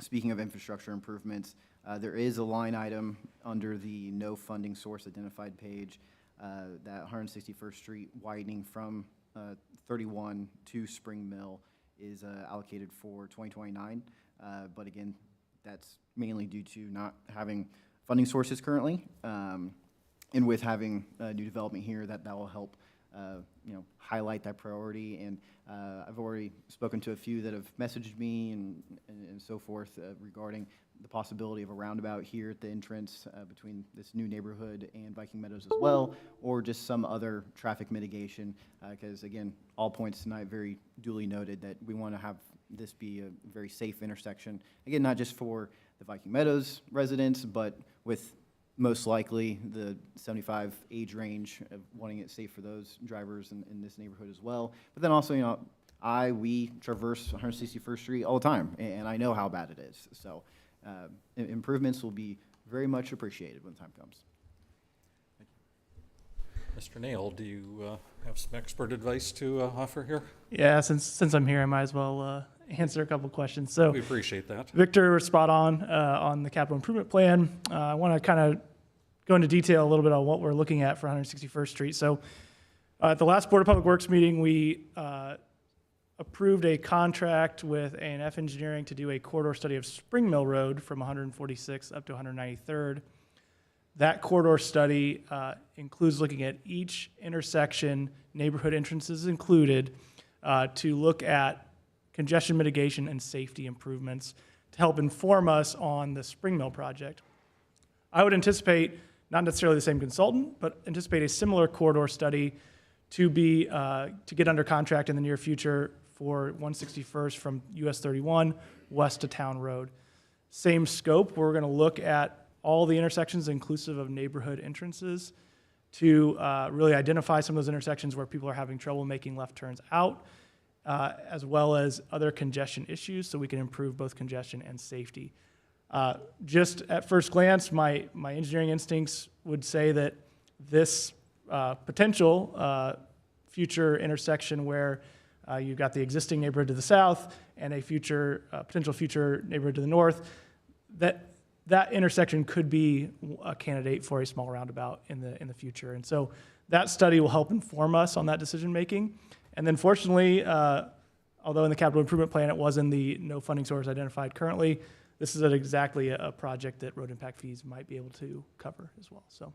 speaking of infrastructure improvements, there is a line item under the no funding source identified page that 161st Street widening from 31 to Spring Mill is allocated for 2029. But again, that's mainly due to not having funding sources currently. And with having new development here, that will help highlight that priority. And I've already spoken to a few that have messaged me and so forth regarding the possibility of a roundabout here at the entrance between this new neighborhood and Viking Meadows as well, or just some other traffic mitigation. Because again, all points tonight very duly noted that we want to have this be a very safe intersection. Again, not just for the Viking Meadows residents, but with most likely the 75 age range of wanting it safe for those drivers in this neighborhood as well. But then also, we traverse 161st Street all the time, and I know how bad it is. So improvements will be very much appreciated when the time comes. Mr. Nail, do you have some expert advice to offer here? Yeah, since I'm here, I might as well answer a couple questions. So we appreciate that. Victor, spot on the capital improvement plan. I want to kind of go into detail a little bit on what we're looking at for 161st Street. So at the last Board of Public Works meeting, we approved a contract with A&F Engineering to do a corridor study of Spring Mill Road from 146th up to 193rd. That corridor study includes looking at each intersection, neighborhood entrances included, to look at congestion mitigation and safety improvements to help inform us on the Spring Mill project. I would anticipate, not necessarily the same consultant, but anticipate a similar corridor study to get under contract in the near future for 161st from US 31 west to Town Road. Same scope, we're going to look at all the intersections inclusive of neighborhood entrances to really identify some of those intersections where people are having trouble making left turns out, as well as other congestion issues so we can improve both congestion and safety. Just at first glance, my engineering instincts would say that this potential future intersection where you've got the existing neighborhood to the south and a potential future neighborhood to the north, that intersection could be a candidate for a small roundabout in the future. And so that study will help inform us on that decision making. And then fortunately, although in the capital improvement plan it was in the no funding source identified currently, this is exactly a project that road impact fees might be able to cover as well. So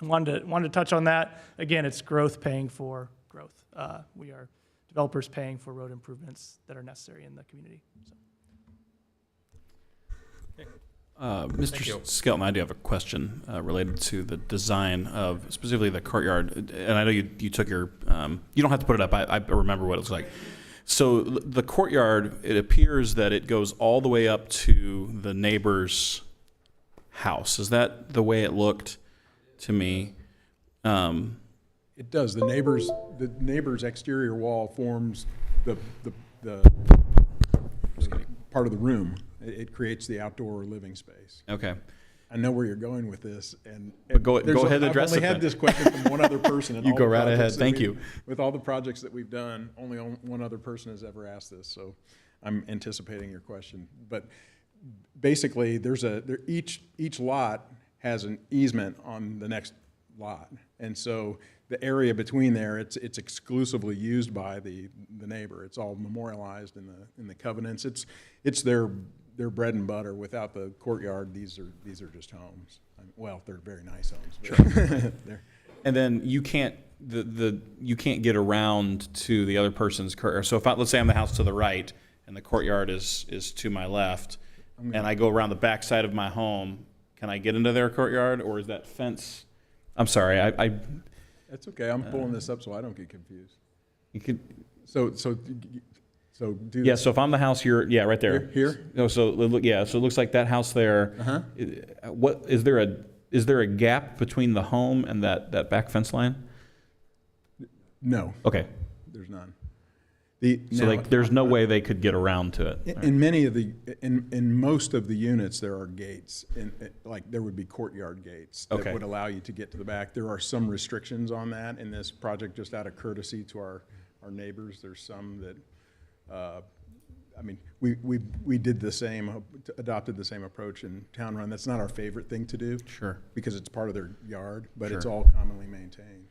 I wanted to touch on that. Again, it's growth paying for growth. We are developers paying for road improvements that are necessary in the community. So. Mr. Skelton, I do have a question related to the design of specifically the courtyard. And I know you took your, you don't have to put it up. I remember what it looks like. So the courtyard, it appears that it goes all the way up to the neighbor's house. Is that the way it looked to me? It does. The neighbor's exterior wall forms the part of the room. It creates the outdoor living space. Okay. I know where you're going with this, and go ahead and address it. I've only had this question from one other person. You go right ahead. Thank you. With all the projects that we've done, only one other person has ever asked this, so I'm anticipating your question. But basically, each lot has an easement on the next lot, and so the area between there, it's exclusively used by the neighbor. It's all memorialized in the covenants. It's their bread and butter. Without the courtyard, these are just homes. Well, they're very nice homes. Sure. And then you can't you can't get around to the other person's courtyard. So let's say I'm the house to the right and the courtyard is to my left, and I go around the back side of my home, can I get into their courtyard, or is that fence? I'm sorry, That's okay. I'm pulling this up so I don't get confused. You could. So do. Yeah. So if I'm the house, right there. Here. No. So it looks like that house there. Uh-huh. What is there a gap between the home and that back fence line? No. Okay. There's none. There's no way they could get around to it. In most of the units, there are gates, like there would be courtyard gates that would allow you to get to the back. There are some restrictions on that in this project, just out of courtesy to our neighbors. There's some that, we did adopted the same approach in Town Run. That's not our favorite thing to do. Sure. Because it's part of their yard, but it's Sure. all commonly maintained.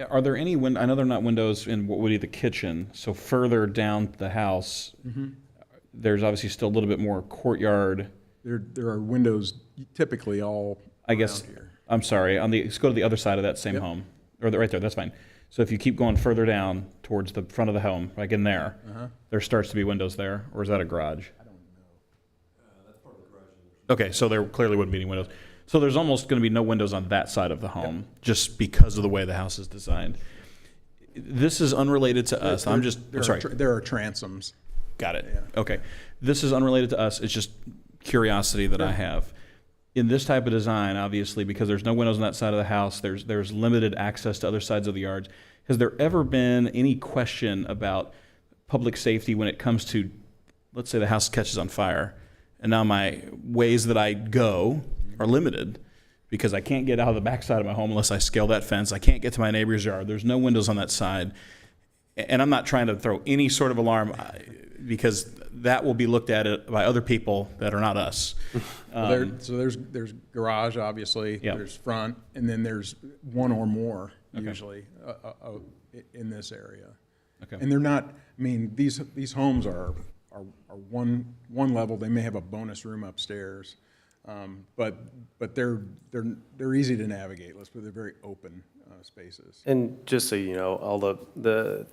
Are there any I know they're not windows in what would be the kitchen. So further down the house, there's obviously still a little bit more courtyard. There are windows typically all around here. I'm sorry. Let's go to the other side of that same home, or right there. That's fine. So if you keep going further down towards the front of the home, like in there, there starts to be windows there, or is that a garage? I don't know. That's part of the garage. Okay, so there clearly wouldn't be any windows. So there's almost going to be no windows on that side of the home, just because of the way the house is designed. This is unrelated to us. There are transoms. Got it. Yeah. Okay. This is unrelated to us. It's just curiosity that I have. In this type of design, obviously, because there's no windows on that side of the house, there's limited access to other sides of the yards. Has there ever been any question about public safety when it comes to, let's say the house catches on fire, and now my ways that I go are limited because I can't get out of the backside of my home unless I scale that fence. I can't get to my neighbor's yard. There's no windows on that side. And I'm not trying to throw any sort of alarm because that will be looked at by other people that are not us. So there's garage, obviously. Yep. There's front, and then there's one or more usually in this area. Okay. And they're not, I mean, these homes are one level. They may have a bonus room upstairs, but they're easy to navigate. Let's put it, they're very open spaces. And just so you know, all the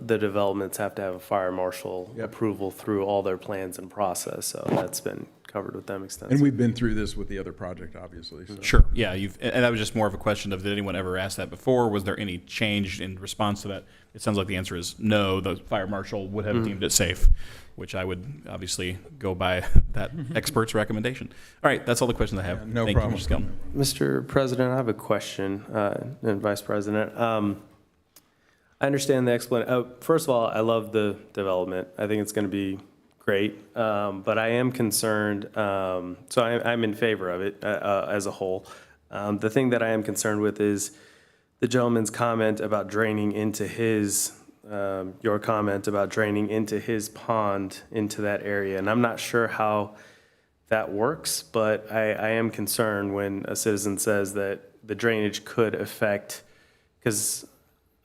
developments have to have a fire marshal approval through all their plans and process. So that's been covered with them extensively. And we've been through this with the other project, obviously. So. Sure, yeah, and that was just more of a question of, did anyone ever ask that before? Was there any change in response to that? It sounds like the answer is no. The fire marshal would have deemed it safe, which I would obviously go by that expert's recommendation. All right, that's all the questions I have. Yeah, no Thank problem. You, Mr. Skelton. Mr. President, I have a question, and Vice President. I understand the explanation. First of all, I love the development. I think it's going to be great, but I am concerned. So I'm in favor of it as a whole. The thing that I am concerned with is the gentleman's comment about draining into his, your comment about draining into his pond into that area. And I'm not sure how that works, but I am concerned when a citizen says that the drainage could affect, because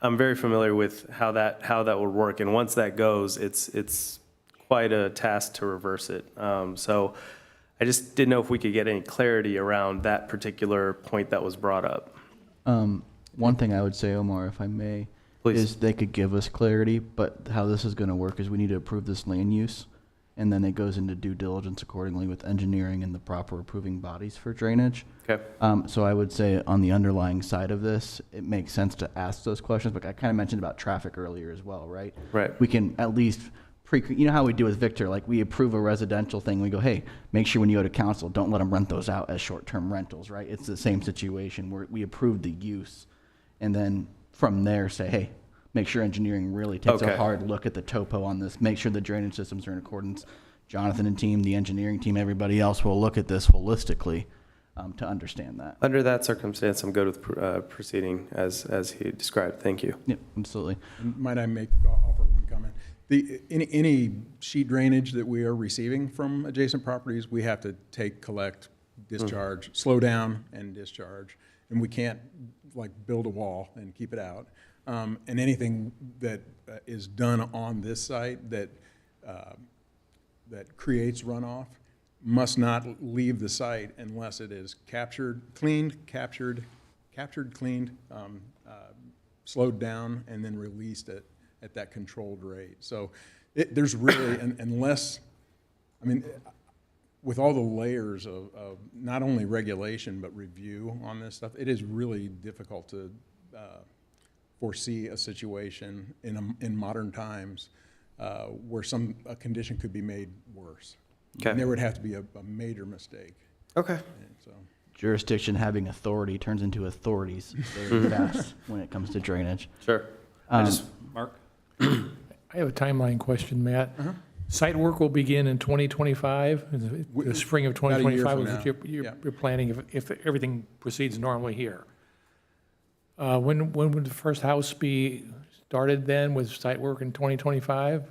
I'm very familiar with how that would work. And once that goes, it's quite a task to reverse it. So I just didn't know if we could get any clarity around that particular point that was brought up. One thing I would say, Omar, if I may, Please. is they could give us clarity, but how this is going to work is we need to approve this land use, and then it goes into due diligence accordingly with engineering and the proper approving bodies for drainage. Okay. So I would say on the underlying side of this, it makes sense to ask those questions, but I kind of mentioned about traffic earlier as well, right? Right. We can at least you know how we do with Victor, like we approve a residential thing, we go, hey, make sure when you go to council, don't let them rent those out as short-term rentals, right? It's the same situation where we approve the use, and then from there say, hey, make sure engineering really takes a hard look at the topo on this, make sure the drainage systems are in accordance. Jonathan and team, the engineering team, everybody else will look at this holistically to understand that. Under that circumstance, I'm good with proceeding as he described. Thank you. Yep, absolutely. Might I offer one comment? Any sheet drainage that we are receiving from adjacent properties, we have to collect, discharge, slow down and discharge. And we can't like build a wall and keep it out. And anything that is done on this site that creates runoff must not leave the site unless it is cleaned, slowed down, and then released at that controlled rate. So there's really, unless, I mean, with all the layers of not only regulation but review on this stuff, it is really difficult to foresee a situation in modern times where a condition could be made worse. Okay. And there would have to be a major mistake. Okay. And so. Jurisdiction having authority turns into authorities very fast when it comes to drainage. Sure. Mark? I have a timeline question, Matt. Site work will begin in 2025, the spring of About a year 2025 from is what now. you're planning if everything proceeds normally here. When would the first house be started then with site work in 2025?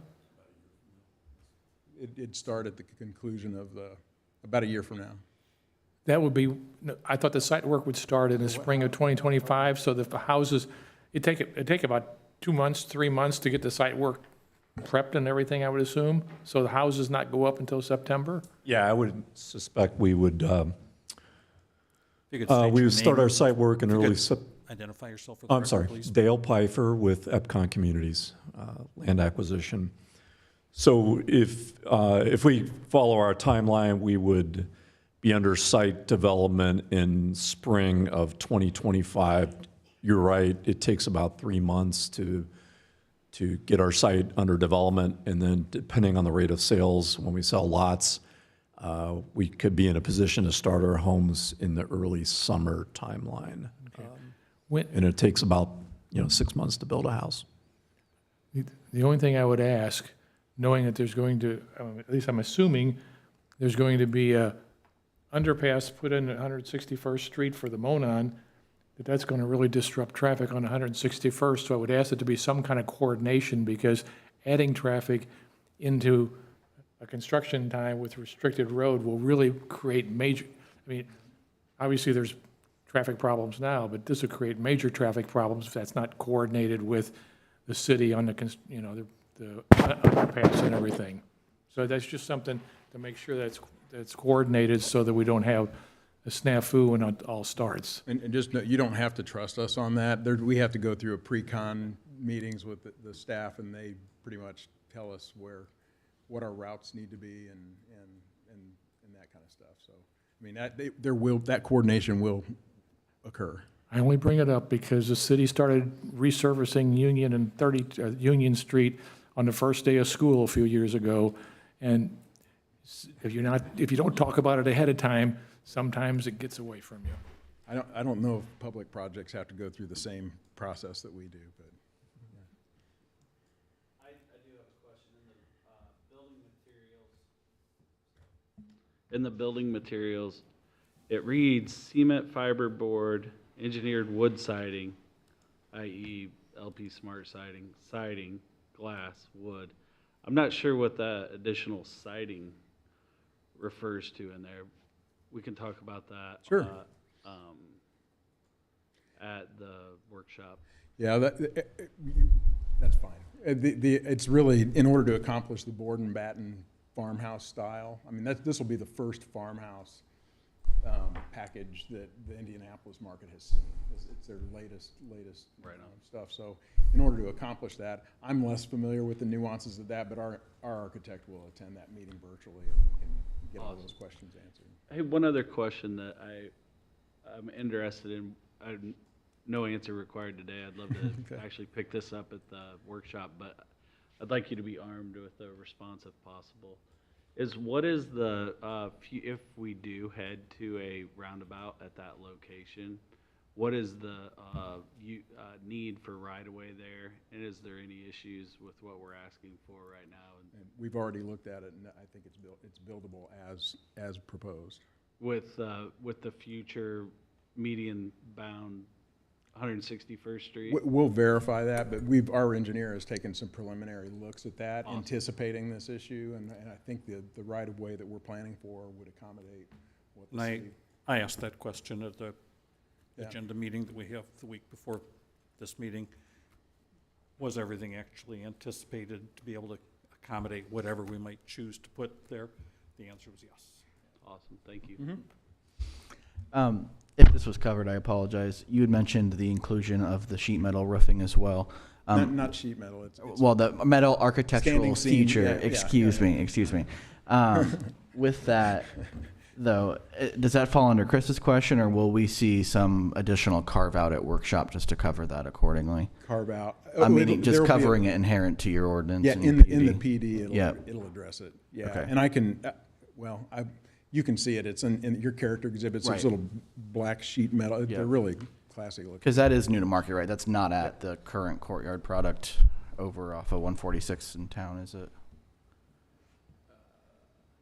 It'd start at the conclusion of about a year from now. That would be, I thought the site work would start in the spring of 2025, so that the houses, it'd take about 2 months, 3 months to get the site work prepped and everything, I would assume? So the houses not go up until September? Yeah, I would suspect we would, If you could state we your would start name. our site work in If you early could September. Identify yourself for the I'm record, sorry, please. Dale Pfeiffer with Epcon Communities, land acquisition. So if we follow our timeline, we would be under site development in spring of 2025. You're right, it takes about 3 months to get our site under development, and then depending on the rate of sales, when we sell lots, we could be in a position to start our homes in the early summer timeline. And it takes about 6 months to build a house. The only thing I would ask, knowing that there's going to, at least I'm assuming, there's going to be a underpass put in at 161st Street for the Monon, that's going to really disrupt traffic on 161st. So I would ask it to be some kind of coordination, because adding traffic into a construction time with restricted road will really create major, obviously there's traffic problems now, but this will create major traffic problems if that's not coordinated with the city on the, the underpass and everything. So that's just something to make sure that's coordinated so that we don't have a snafu when it all starts. And just, you don't have to trust us on that. We have to go through a pre-con meetings with the staff, and they pretty much tell us what our routes need to be and that kind of stuff. So, I mean, that coordination will occur. I only bring it up because the city started resurfacing Union Street on the first day of school a few years ago. And if you don't talk about it ahead of time, sometimes it gets away from you. I don't know if public projects have to go through the same process that we do, but. I do have a question. In the building materials, it reads cement fiberboard, engineered wood siding, i.e. LP Smart siding, glass, wood. I'm not sure what that additional siding refers to in there. We can talk about that. Sure. At the workshop. Yeah, that's fine. It's really, in order to accomplish the board and batten farmhouse style, I mean, this will be the first farmhouse package that the Indianapolis market has seen. It's their latest stuff. So in order to accomplish that, I'm less familiar with the nuances of that, but our architect will attend that meeting virtually, and we can get all those questions answered. Hey, one other question that I'm interested in. No answer required today. I'd love to actually pick this up at the workshop, but I'd like you to be armed with a response if possible. What is the, if we do head to a roundabout at that location, what is the need for right-of-way there? And is there any issues with what we're asking for right now? And we've already looked at it, and I think it's buildable as proposed. With the future median bound 161st Street? We'll verify that, but our engineer has taken some preliminary looks at that, anticipating this issue, and I think the right-of-way that we're planning for would accommodate what the city. I asked that question at the agenda meeting that we have the week before this meeting. Was everything actually anticipated to be able to accommodate whatever we might choose to put there? The answer was yes. Awesome, thank you. Mm-hmm. If this was covered, I apologize. You had mentioned the inclusion of the sheet metal roofing as well. Not sheet metal. It's well, the metal architectural feature. Yeah, excuse me. With that, though, does that fall under Chris's question, or will we see some additional carve out at workshop just to cover that accordingly? Carve out. I mean, just covering it inherent to your ordinance. Yeah, in the PD, it'll address it. Yeah, okay. And I can. You can see it. It's in your character exhibits. There's little black sheet metal. They're really classy looking. Because that is new to market, right? That's not at the current Courtyard product over off of 146 in town, is it?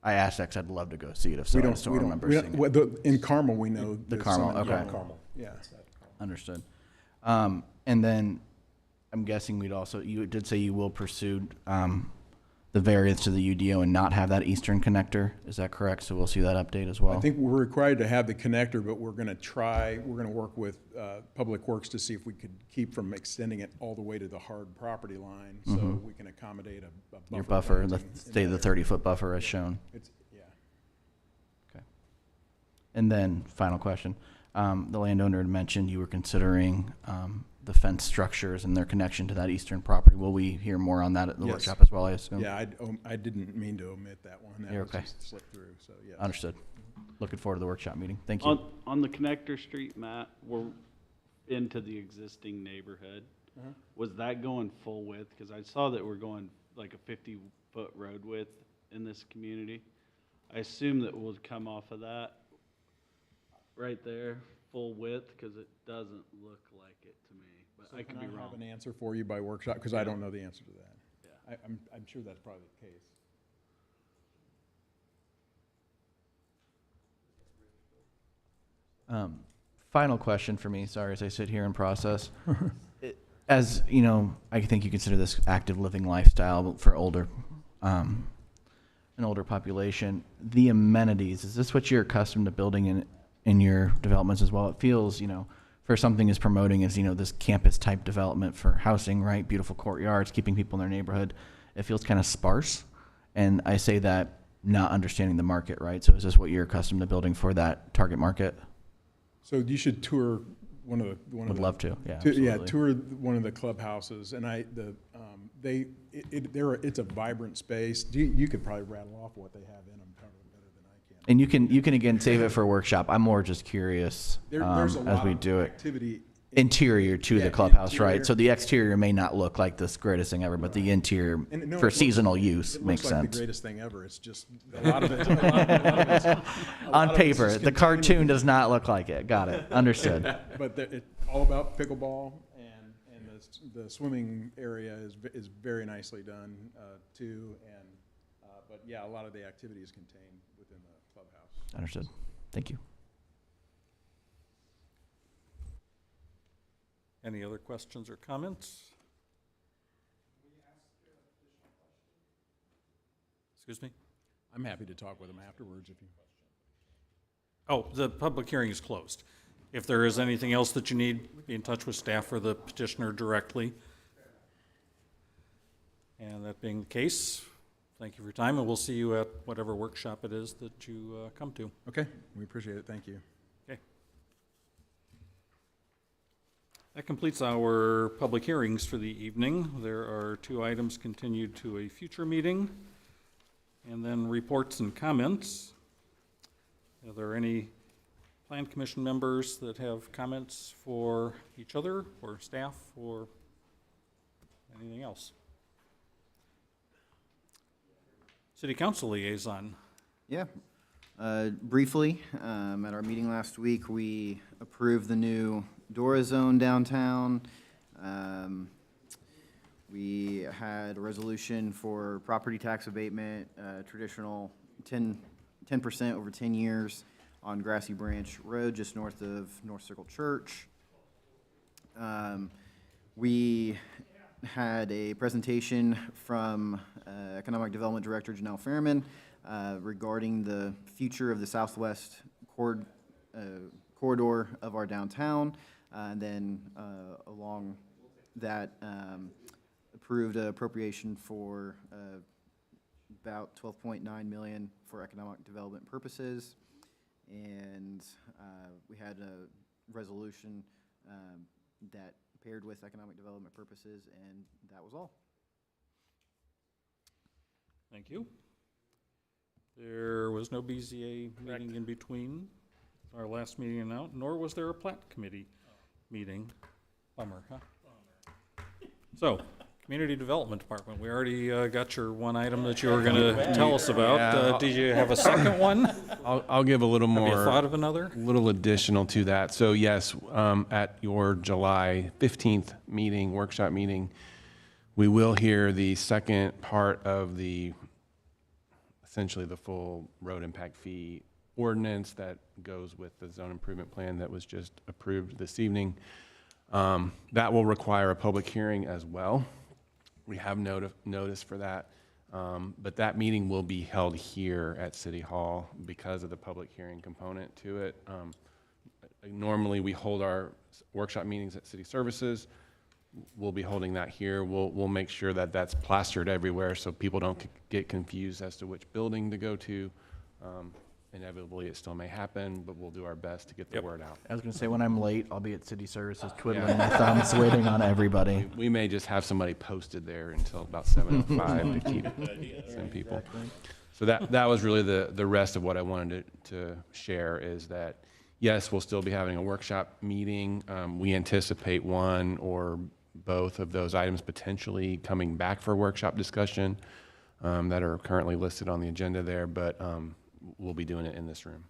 I asked that 'cause I'd love to go see it if so. I just don't remember seeing it. In Carmel, we know. The Carmel, okay. Carmel, yeah. Understood. And then I'm guessing you did say you will pursue the variance to the UDO and not have that eastern connector. Is that correct? So we'll see that update as well. I think we're required to have the connector, but we're going to work with Public Works to see if we could keep from extending it all the way to the hard property line, so we can accommodate a buffer. Your buffer, the 30-foot buffer as shown. Okay. And then final question. The landowner had mentioned you were considering the fence structures and their connection to that eastern property. Will we hear more on that at the workshop as well, I assume? Yeah, I didn't mean to omit that one. That You're was okay. just slipped through, so yes. Understood. Looking forward to the workshop meeting. Thank you. On the connector street, Matt, we're into the existing neighborhood. Was that going full width? Because I saw that we're going like a 50-foot road width in this community. I assume that we'll come off of that right there, full width, because it doesn't look like it to me. But I could be wrong. Have an answer for you by workshop, because I don't know the answer to that. Yeah. I'm sure that's probably the case. Final question for me, sorry, as I sit here and process. As, you know, I think you consider this active living lifestyle for an older population. The amenities, is this what you're accustomed to building in your developments as well? It feels, for something as promoting as, this campus type development for housing, right? Beautiful courtyards, keeping people in their neighborhood. It feels kind of sparse. And I say that not understanding the market, right? So is this what you're accustomed to building for that target market? So you should tour one of the. Would love to, yeah. Yeah, Absolutely. tour one of the clubhouses, and it's a vibrant space. You could probably rattle off what they have in them probably better than I can. And you can again save it for a workshop. I'm more just curious There's a as lot we of do it. activity. Interior to Yeah, the clubhouse, interior. right? So the exterior may not look like the greatest thing ever, but the interior And no, for it looks- seasonal use it makes looks like sense. the greatest thing ever. It's just a lot of it. A lot of it's- a lot On of it's paper, just the contained cartoon does not look like it. Got it. Understood. But it's all about pickleball, and the swimming area is very nicely done too. And but yeah, a lot of the activity is contained within the clubhouse. Understood. Thank you. Any other questions or comments? Excuse me? I'm happy to talk with them afterwards if you. Oh, the public hearing is closed. If there is anything else that you need, be in touch with staff or the petitioner directly. And that being the case, thank you for your time, and we'll see you at whatever workshop it is that you come to. Okay, we appreciate it. Thank you. Okay. That completes our public hearings for the evening. There are 2 items continued to a future meeting, and then reports and comments. Are there any Plan Commission members that have comments for each other, or staff, or anything else? City Council liaison. Yeah. Briefly, at our meeting last week, we approved the new Dora Zone downtown. We had a resolution for property tax abatement, traditional 10% over 10 years on Grassy Branch Road, just north of North Circle Church. We had a presentation from Economic Development Director Janelle Fairman regarding the future of the southwest corridor of our downtown. And then along that, approved an appropriation for about $12.9 million for economic development purposes. And we had a resolution that paired with economic development purposes, and that was all. Thank you. There was no BZA meeting in between our last meeting and now, nor was there a plat committee meeting. Bummer, huh? So, Community Development Department, we already got your one item that you were going to tell us about. Yeah. Did you have a second one? I'll give a little Have more. you thought of another? Little additional to that. So yes, at your July 15th meeting, workshop meeting, we will hear the second part of essentially the full road impact fee ordinance that goes with the zone improvement plan that was just approved this evening. That will require a public hearing as well. We have notice for that, but that meeting will be held here at City Hall because of the public hearing component to it. Normally, we hold our workshop meetings at City Services. We'll be holding that here. We'll make sure that that's plastered everywhere so people don't get confused as to which building to go to. Inevitably, it still may happen, but we'll do our best to get the word out. I was going to say, when I'm late, I'll be at City Services twiddling my thumbs, waiting on everybody. We may just have somebody posted there until about 7:05 to keep some people. So that was really the rest of what I wanted to share is that, yes, we'll still be having a workshop meeting. We anticipate one or both of those items potentially coming back for workshop discussion that are currently listed on the agenda there, but we'll be doing it in this room.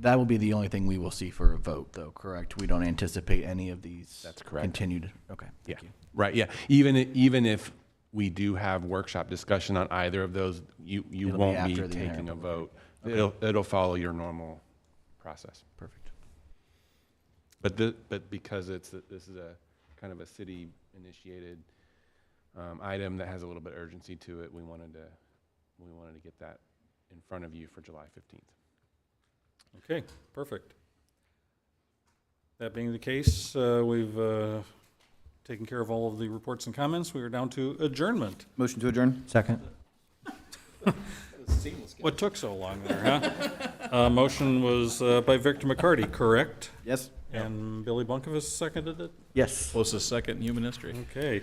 That will be the only thing we will see for a vote, though, correct? We don't anticipate any of these. That's correct. Continued. Okay. Yeah. Thank you. Right. Yeah. Even if we do have workshop discussion on either of those, you It'll be won't be after the taking entire a vote. Okay. It'll follow your normal process. Perfect. But because this is a kind of a city initiated item that has a little bit of urgency to it, we wanted to get that in front of you for July 15th. Okay, perfect. That being the case, we've taken care of all of the reports and comments. We are down to adjournment. Motion to adjourn? Second. What took so long there, huh? Motion was by Victor McCarty, correct? Yes. And Billy Bunkovich seconded it? Yes. Closest second in human history. Okay.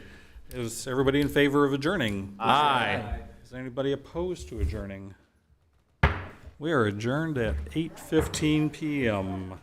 Is everybody in favor of adjourning? Aye. Is anybody opposed to adjourning? We are adjourned at 8:15 PM.